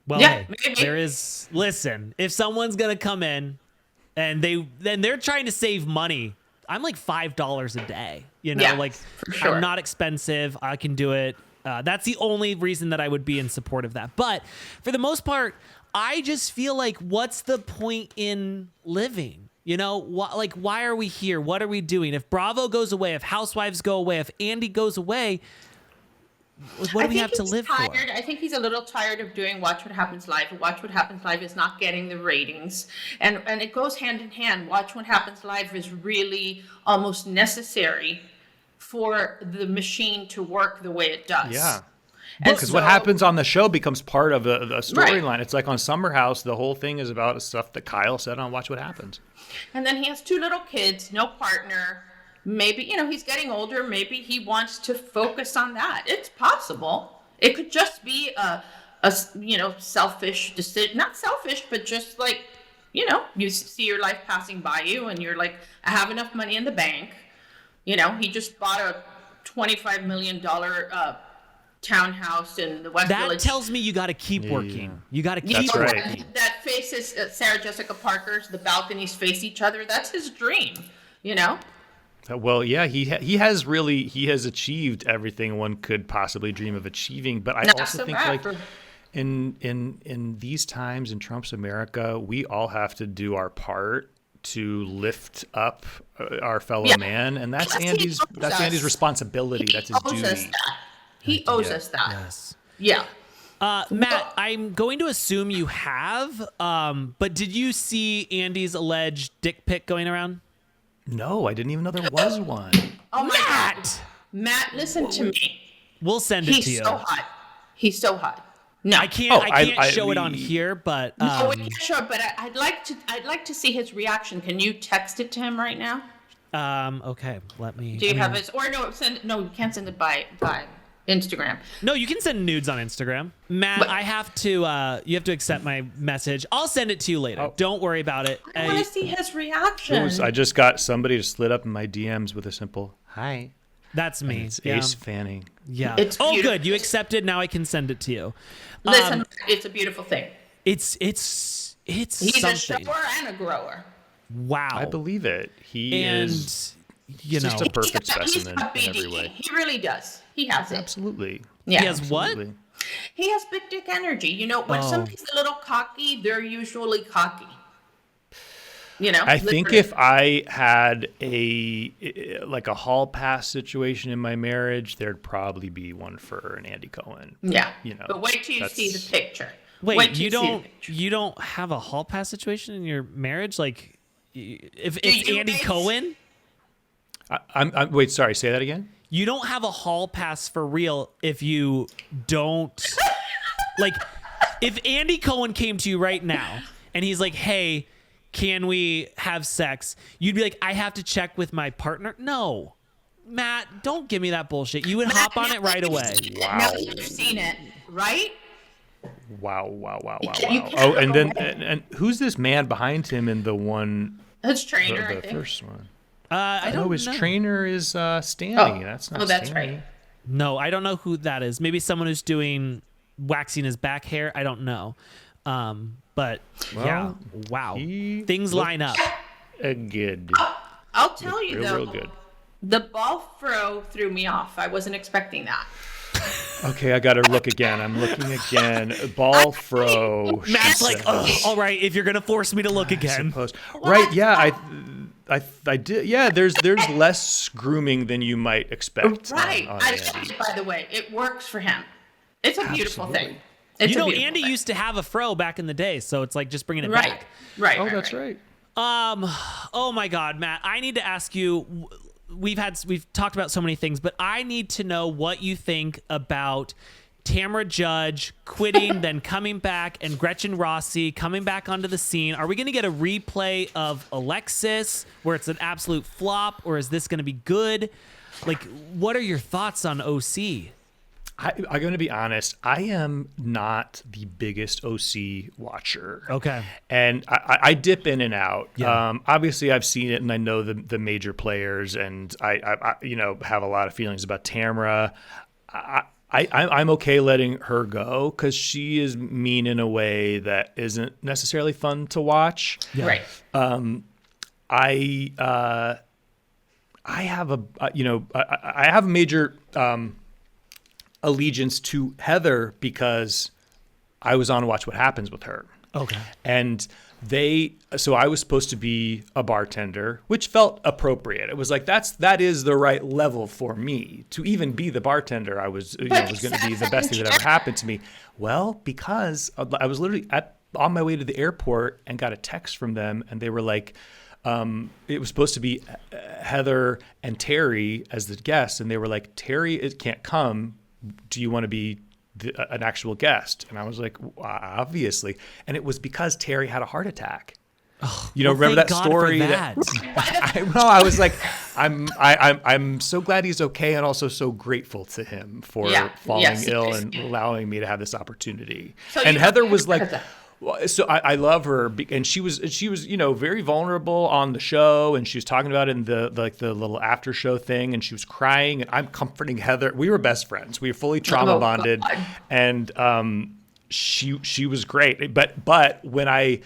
A: Well,
B: Yeah,
A: hey,
B: maybe.
A: there is. Listen, if someone's gonna come in, and they're trying to save money, I'm like $5 a day.
B: Yeah, for sure.
A: I'm not expensive. I can do it. That's the only reason that I would be in support of that. But for the most part, I just feel like, what's the point in living? Why are we here? What are we doing? If Bravo goes away, if Housewives go away, if Andy goes away, what do we have to live for?
B: I think he's a little tired of doing Watch What Happens Live. Watch What Happens Live is not getting the ratings. And it goes hand in hand. Watch What Happens Live is really almost necessary for the machine to work the way it does.
C: Yeah.
B: Because
C: what happens on the show becomes part of the storyline.
B: Right.
C: It's like on Summer House, the whole thing is about stuff that Kyle said on Watch What Happens.
B: And then he has 2 little kids, no partner. Maybe, he's getting older. Maybe he wants to focus on that. It's possible. It could just be a selfish decision. Not selfish, but just like, you see your life passing by you and you're like, I have enough money in the bank. He just bought a $25 million townhouse in the West Village.
A: That tells me you got to keep working. Yeah. You got to keep working.
B: That faces Sarah Jessica Parker's, the balconies face each other. That's his dream,
C: Well, yeah, he has achieved everything one could possibly dream of achieving. But I also think in these times in Trump's America, we all have to do our part to lift up our fellow man, and that's Andy's responsibility. That's his duty.
B: He owes us that.
A: Yes.
B: Yeah.
A: Matt, I'm going to assume you have, but did you see Andy's alleged dick pic going around?
C: No, I didn't even know there was one.
B: Oh my God. Matt, listen to me.
A: We'll send it to you.
B: He's so hot. No,
A: I can't show it on here, but
B: no, we can't show it. But I'd like to see his reaction. Can you text it to him right now?
A: Okay, let me.
B: Do you have his? Or no, you can't send it by Instagram.
A: No, you can send nudes on Instagram. Matt, but, I have to. You have to accept my message. I'll send it to you later. Oh. Don't worry about it.
B: I want to see his reaction.
C: I just got somebody to slid up in my DMs with a simple hi.
A: That's me.
C: And it's Ace Fanning.
A: Yeah. Oh, good. You accepted. Now I can send it to you.
B: Listen, it's a beautiful thing.
A: It's
B: He's
A: something.
B: a shower and a grower.
A: Wow.
C: I believe it. He is just a perfect specimen in every way.
B: He really does. He has it.
C: Absolutely.
B: Yeah.
A: He has what?
B: He has big dick energy. When somebody's a little cocky, they're usually cocky.
C: I think if I had a hall pass situation in my marriage, there'd probably be one for an Andy Cohen.
B: Yeah. But wait till you see the picture.
A: Wait, you don't have a hall pass situation in your marriage? Like, if Andy Cohen?
C: Wait, sorry, say that again?
A: You don't have a hall pass for real if you don't. Like, if Andy Cohen came to you right now and he's like, hey, can we have sex? You'd be like, I have to check with my partner. No, Matt, don't give me that bullshit. You would hop on it right away.
C: Wow.
B: Now you've seen it, right?
C: Wow. Oh, and then and who's this man behind him in the one?
B: That's Trainer,
C: the
B: I think.
C: First one.
A: I don't know.
C: His trainer is Stanley. That's not.
B: Oh, that's
C: Stanley.
B: right.
A: No, I don't know who that is. Maybe someone who's doing waxing his back hair. I don't know. But yeah, wow. Things line up.
C: Good.
B: I'll tell you though.
C: Real good.
B: The ball threw me off. I wasn't expecting that.
C: Okay, I gotta look again. I'm looking again. Ball fro.
A: Matt's like, all right, if you're gonna force me to look again.
C: Right? Yeah, I did. Yeah, there's less grooming than you might expect.
B: Right. By the way, it works for him. It's a beautiful thing.
A: Andy used to have a fro back in the day, so it's like just bringing it back.
B: Right.
C: Oh, that's right.
A: Oh my God, Matt, I need to ask you, we've talked about so many things, but I need to know what you think about Tamra Judge quitting, then coming back, and Gretchen Rossi coming back onto the scene. Are we going to get a replay of Alexis where it's an absolute flop, or is this going to be good? Like, what are your thoughts on OC?
C: I'm going to be honest. I am not the biggest OC watcher.
A: Okay.
C: And I dip in and out.
A: Yeah.
C: Obviously, I've seen it, and I know the major players, and I have a lot of feelings about Tamra. I'm okay letting her go because she is mean in a way that isn't necessarily fun to watch.
A: Yeah.
B: Right.
C: I have a major allegiance to Heather because I was on Watch What Happens with her.
A: Okay.
C: And so I was supposed to be a bartender, which felt appropriate. It was like, that is the right level for me to even be the bartender. I was, was going to be the best thing that ever happened to me. Well, because I was literally on my way to the airport and got a text from them, and they were like, it was supposed to be Heather and Terry as the guests, and they were like, Terry can't come. Do you want to be an actual guest? And I was like, obviously. And it was because Terry had a heart attack.
A: Oh,
C: remember that story?
A: That.
C: I was like, I'm so glad he's okay, and also so grateful to him for falling ill and allowing me to have this opportunity. And Heather was like, so I love her, and she was very vulnerable on the show, and she was talking about it in the little after show thing, and she was crying, and I'm comforting Heather. We were best friends. We were fully trauma bonded, and she was great. But when I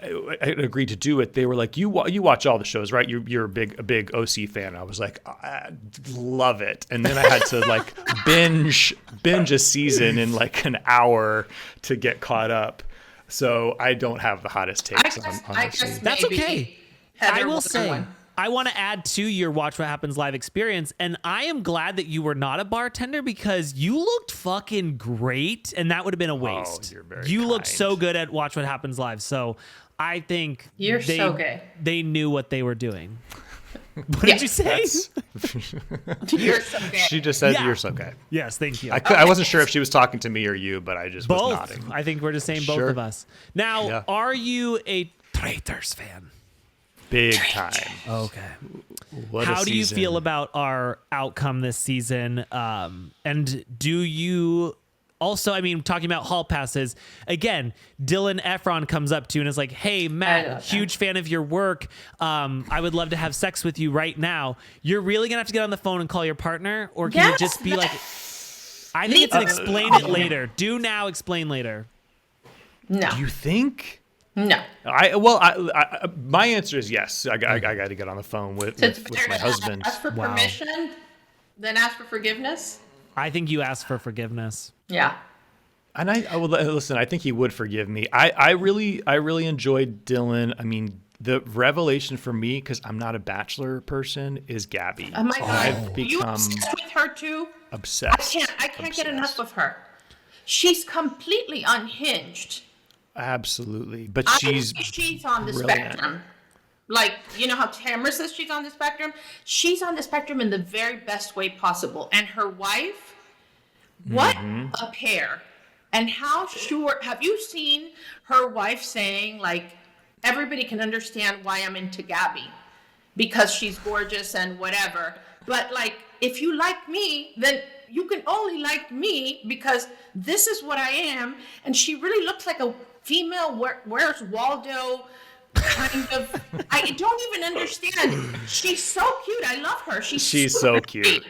C: agreed to do it, they were like, you watch all the shows, right? You're a big OC fan. I was like, I love it. And then I had to like binge a season in like an hour to get caught up. So I don't have the hottest takes on OC.
A: That's okay.
B: Heather
A: I will
B: was the
A: say,
B: one.
A: I want to add to your Watch What Happens live experience, and I am glad that you were not a bartender because you looked fucking great, and that would have been a waste.
C: You're very
A: you looked
C: kind.
A: so good at Watch What Happens live, so I think
B: You're so gay.
A: They knew what they were doing. What did you say?
B: You're so gay.
C: She just said you're so gay.
A: Yes, thank you.
C: I wasn't sure if she was talking to me or you, but I just was
A: Both.
C: nodding.
A: I think we're just saying both
C: Sure.
A: of us. Now,
C: Yeah.
A: are you a Traitors fan?
C: Big time.
A: Okay.
C: What
A: How
C: a
A: do you
C: season.
A: feel about our outcome this season? And do you also, I mean, talking about hall passes, again, Dylan Efron comes up to you and is like, hey,
B: I love
A: Matt,
B: that.
A: huge fan of your work. I would love to have sex with you right now. You're really going to have to get on the phone and call your partner? Or can you
B: Yes,
A: just be like, I think it's an explain it later. Do now, explain later.
B: No.
C: Do you think?
B: No.
C: My answer is yes. I got to get on the phone with my husband.
B: Ask for permission, then ask for forgiveness.
A: I think you asked for forgiveness.
B: Yeah.
C: And I will listen. I think he would forgive me. I really enjoyed Dylan. I mean, the revelation for me, because I'm not a Bachelor person, is Gabby.
B: Oh my God.
C: I've
B: Are you
C: become
B: obsessed with her too?
C: obsessed.
B: I can't get enough of her. She's completely unhinged.
C: Absolutely, but
B: I
C: she's
B: think she's on the
C: brilliant.
B: spectrum. Like, you know how Tamara says she's on the spectrum? She's on the spectrum in the very best way possible. And her wife, what a pair. And how sure, have you seen her wife saying, like, everybody can understand why I'm into Gabby because she's gorgeous and whatever. But, like, if you like me, then you can only like me because this is what I am. And she really looks like a female Where's Waldo kind of. I don't even understand. She's so cute. I love her. She's
C: so cute.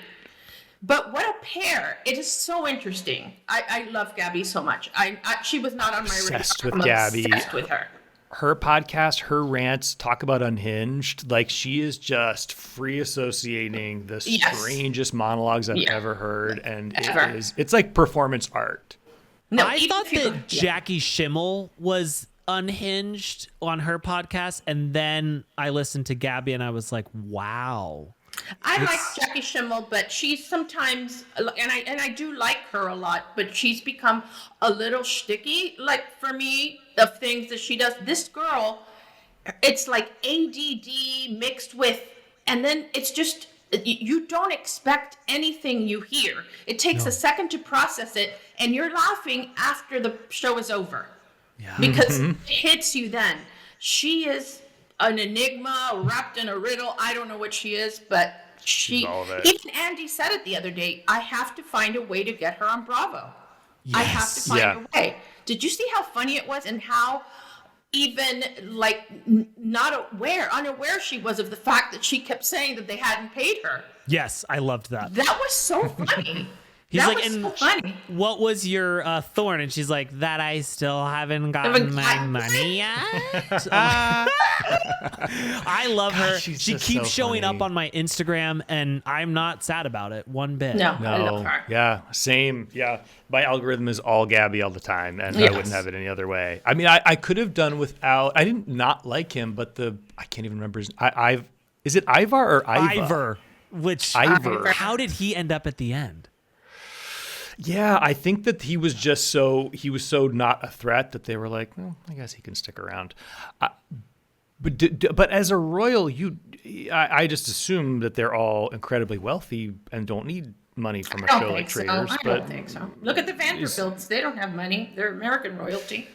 B: But what a pair. It is so interesting. I love Gabby so much. She was not on my radar.
C: Obsessed with
B: I'm
C: Gabby.
B: obsessed with her.
C: Her podcast, her rants, talk about Unhinged. Like, she is just free associating the strangest monologues I've ever heard, and it's like performance art.
B: No,
A: I
B: even
A: thought
B: if you
A: that
B: look-
A: Jackie Schimmel was unhinged on her podcast, and then I listened to Gabby and I was like, wow.
B: I like Jackie Schimmel, but she's sometimes, and I do like her a lot, but she's become a little shticky, like, for me, of things that she does. This girl, it's like ADD mixed with And then it's just, you don't expect anything you hear. It takes a second to process it, and you're laughing after the show is over. Yeah. Because it hits you then. She is an enigma wrapped in a riddle. I don't know what she is, but even Andy said it the other day, I have to find a way to get her on Bravo. Yes. I have to find a way. Did you see how funny it was and how even like unaware she was of the fact that she kept saying that they hadn't paid her?
A: Yes, I loved that.
B: That was so funny.
A: He's
B: that
A: like,
B: was
A: and
B: so funny.
A: What was your thorn? And she's like, that I still haven't gotten my money yet. I love her. She keeps showing up on my Instagram, and I'm not sad about it one bit.
B: No, I love her.
C: Yeah, same. Yeah, my algorithm is all Gabby all the time, and I wouldn't have it any other way. I mean, I could have done without. I didn't not like him, but I can't even remember his. Is it Ivar or Iva?
A: Ivor.
C: Ivor.
A: How did he end up at the end?
C: Yeah, I think that he was so not a threat that they were like, well, I guess he can stick around. But as a royal, I just assume that they're all incredibly wealthy and don't need money from a show like Traitors.
B: I don't think so. Look at the Vanderbilts; they don't have money. They're American royalty.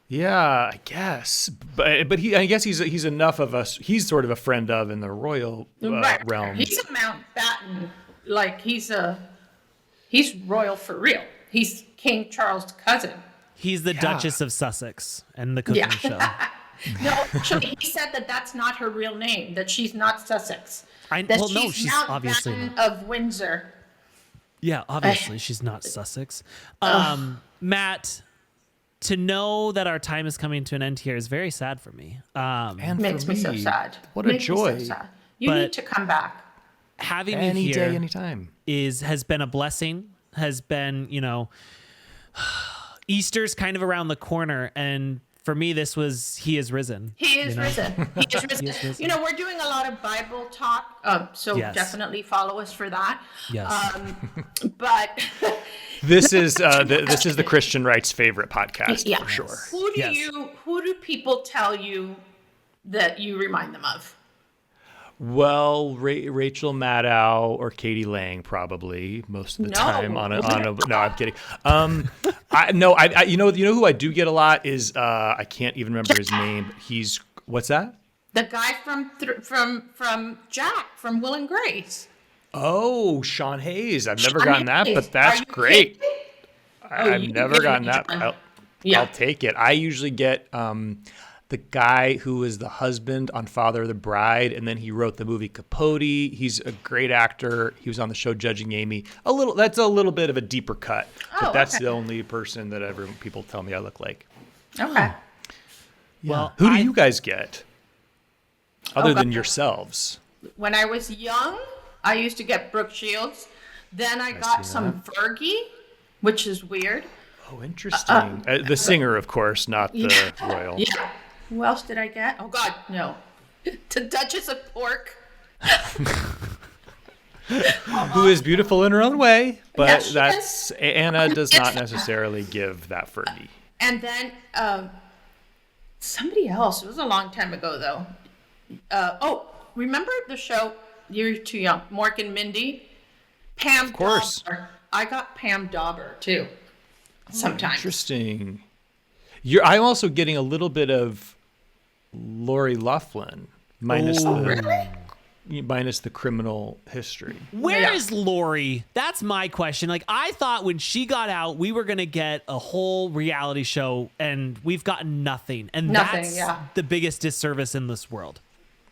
C: Yeah, I guess, but I guess he's enough of us. He's sort of a friend of in the royal realm.
B: He's a Mountbatten, like he's royal for real. He's King Charles' cousin.
A: He's the Duchess of Sussex and the cooking show.
B: No, actually, he said that that's not her real name. That she's not Sussex.
A: She's obviously not.
B: Of Windsor.
A: Yeah, obviously she's not Sussex. Matt, to know that our time is coming to an end here is very sad for me.
C: And
B: makes me so sad.
C: What a joy!
B: So sad. You need to come back.
A: Having
C: any
A: you here
C: day, anytime
A: has been a blessing. Has been, Easter's kind of around the corner, and for me, this was He is risen.
B: He is risen. He is risen. He is risen. We're doing a lot of Bible talk, so definitely follow us for that.
A: Yes.
B: But
C: this is the Christian Right's favorite podcast for sure.
B: Who do people tell you that you remind them of?
C: Well, Rachel Maddow or Katie Lang probably most of the time on a. No, I'm kidding. You know who I do get a lot is I can't even remember his name. He's what's that?
B: The guy from Jack from Will and Grace.
C: Oh, Sean Hayes. I've never gotten that, but that's great. I've never gotten that. I'll take it. I usually get the guy who was the husband on Father of the Bride, and then he wrote the movie Capote. He's a great actor. He was on the show Judging Amy. That's a little bit of a deeper cut, but that's the only person that people tell me I look like.
B: Okay.
C: Yeah. Well, who do you guys get other than yourselves?
B: When I was young, I used to get Brooke Shields. Then I got some Fergie, which is weird.
C: Oh, interesting. The singer, of course, not the royal.
B: Yeah. Who else did I get? Oh, God, no. The Duchess of Pork.
C: Who is beautiful in her own way, but Anna does not necessarily give that Fergie.
B: And then somebody else. It was a long time ago, though. Remember the show? You're too young. Mork and Mindy? Pam
C: Of course.
B: Dauber. I got Pam Dauber, too. Sometimes.
C: Interesting. I'm also getting a little bit of Lori Loughlin minus the criminal history.
A: Where is Lori? That's my question. Like, I thought when she got out, we were going to get a whole reality show, and we've gotten nothing. And that's the biggest disservice in this world.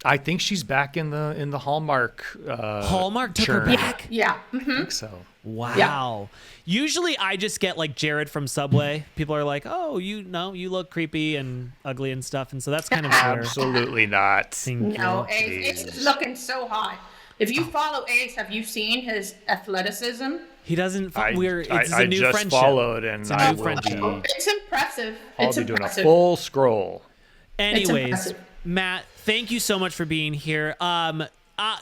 C: I think she's back in the Hallmark.
A: Hallmark took her back?
B: Yeah.
C: Mm-hmm. I think so.
A: Wow. Yeah. Usually I just get like Jared from Subway. People are like, oh, you look creepy and ugly and stuff. And so that's kind of
C: absolutely not.
B: No, Ace is looking so hot. If you follow Ace, have you seen his athleticism?
A: He doesn't. It's a new
C: just
A: friendship.
C: Followed, and I will
B: it's impressive.
C: I'll be doing a full scroll.
A: Anyways, Matt, thank you so much for being here.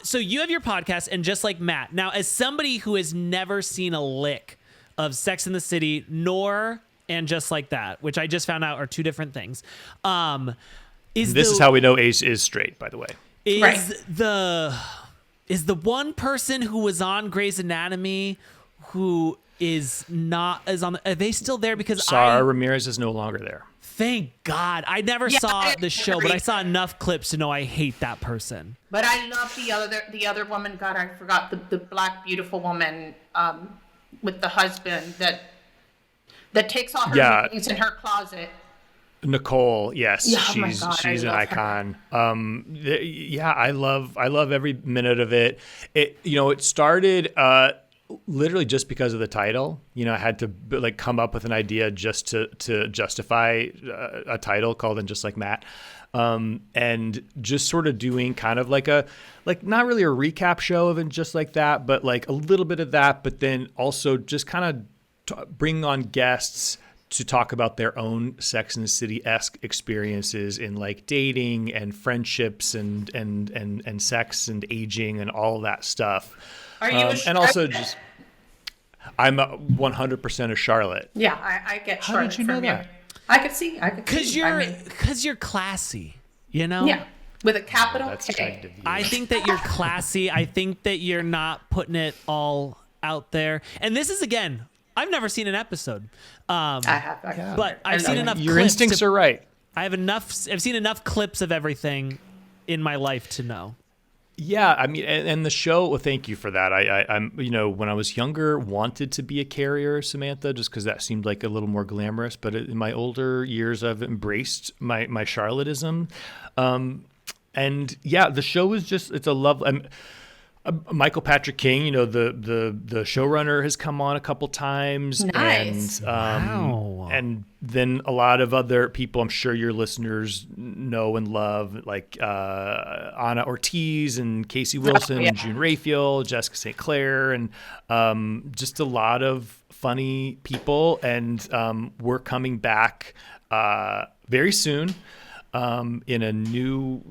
A: So you have your podcast, and just like Matt, now as somebody who has never seen a lick of Sex and the City, nor and Just Like That, which I just found out are two different things. This
C: is how we know Ace is straight, by the way.
A: Is the one person who was on Grey's Anatomy who are they still there? Because
C: Sarah Ramirez is no longer there.
A: Thank God. I never saw the show, but I saw enough clips to know I hate that person.
B: But I love the other woman. God, I forgot the black beautiful woman with the husband that takes all her things in her closet.
C: Nicole, yes,
B: Yeah, oh my God,
C: she's an
B: I love
C: icon. I love every minute of it. It started literally just because of the title. I had to come up with an idea just to justify a title called "And Just Like Matt," and just sort of doing kind of not really a recap show of "And Just Like That," but a little bit of that, but then also just kind of bring on guests to talk about their own Sex and the City-esque experiences in dating and friendships and sex and aging and all that stuff.
B: Are you
C: and also I'm 100% a Charlotte.
B: Yeah, I get Charlotte.
C: How did you know that?
B: I could see. Because
A: you're classy,
B: Yeah, with a capital
C: That's
B: K.
C: kind of you.
A: I think that you're classy. I think that you're not putting it all out there. And this is, again, I've never seen an episode.
B: I have.
A: But I've seen enough
C: Your
A: clips
C: instincts are right.
A: I've seen enough clips of everything in my life to know.
C: Yeah, I mean, and the show. Well, thank you for that. I'm, when I was younger, wanted to be a carrier, Samantha, just because that seemed like a little more glamorous. But in my older years, I've embraced my Charlottism, and yeah, the show is it's a love. Michael Patrick King, the showrunner, has come on a couple times.
B: Nice.
C: And then a lot of other people I'm sure your listeners know and love, like Anna Ortiz and Casey Wilson and June Raphael, Jessica St. Clair, and just a lot of funny people. And we're coming back very soon in a new,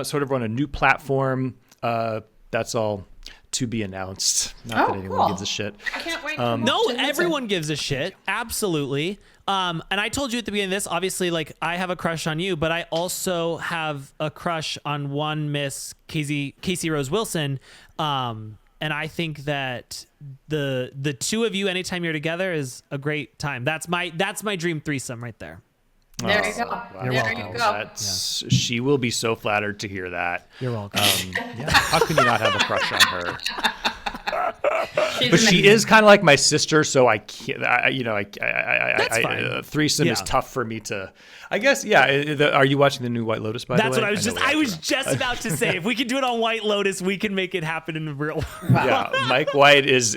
C: sort of on a new platform. That's all to be announced. Not that anyone gives a shit.
B: I can't wait.
A: No, everyone gives a shit. Absolutely. And I told you at the beginning of this, obviously, I have a crush on you, but I also have a crush on one Miss Casey Rose Wilson. And I think that the two of you, anytime you're together, is a great time. That's my dream threesome right there.
B: There you go.
C: Wow.
B: There you go.
C: She will be so flattered to hear that.
A: You're welcome.
C: How can you not have a crush on her?
B: She's
C: But she
B: amazing.
C: is kind of like my sister, so I can't.
A: That's fine.
C: Threesome is tough for me to. I guess, yeah. Are you watching the new White Lotus? By the way,
A: That's what I was
C: know
A: just about to say. If we can do it on White Lotus, we can make it happen in the real world.
C: Yeah, Mike White is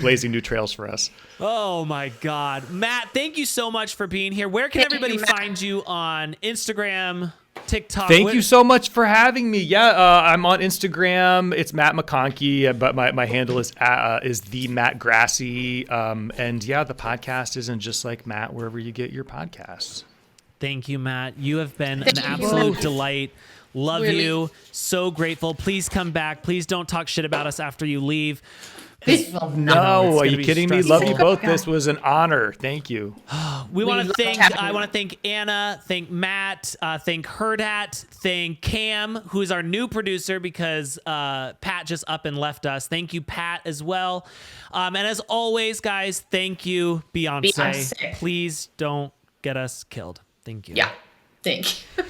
C: blazing new trails for us.
A: Oh my God, Matt! Thank you so much for being here. Where can everybody find you on Instagram, TikTok?
C: Thank you so much for having me. Yeah, I'm on Instagram. It's Matt McConkey, but my handle is the Matt Grassi. And yeah, the podcast isn't just like Matt wherever you get your podcasts.
A: Thank you, Matt. You have been an absolute delight. Love you. So grateful. Please come back. Please don't talk shit about us after you leave.
C: No, are you kidding me? Love you
B: stressful.
C: both. This was an honor. Thank you.
A: We want to
B: love
A: thank.
B: having
A: I
B: you.
A: want to thank Anna, thank Matt, thank Hurrdat, thank Cam, who's our new producer because Pat just up and left us. Thank you, Pat, as well. And as always, guys, thank you, Beyonce.
B: Beyonce.
A: Please don't get us killed. Thank you.
B: Yeah. Thank you.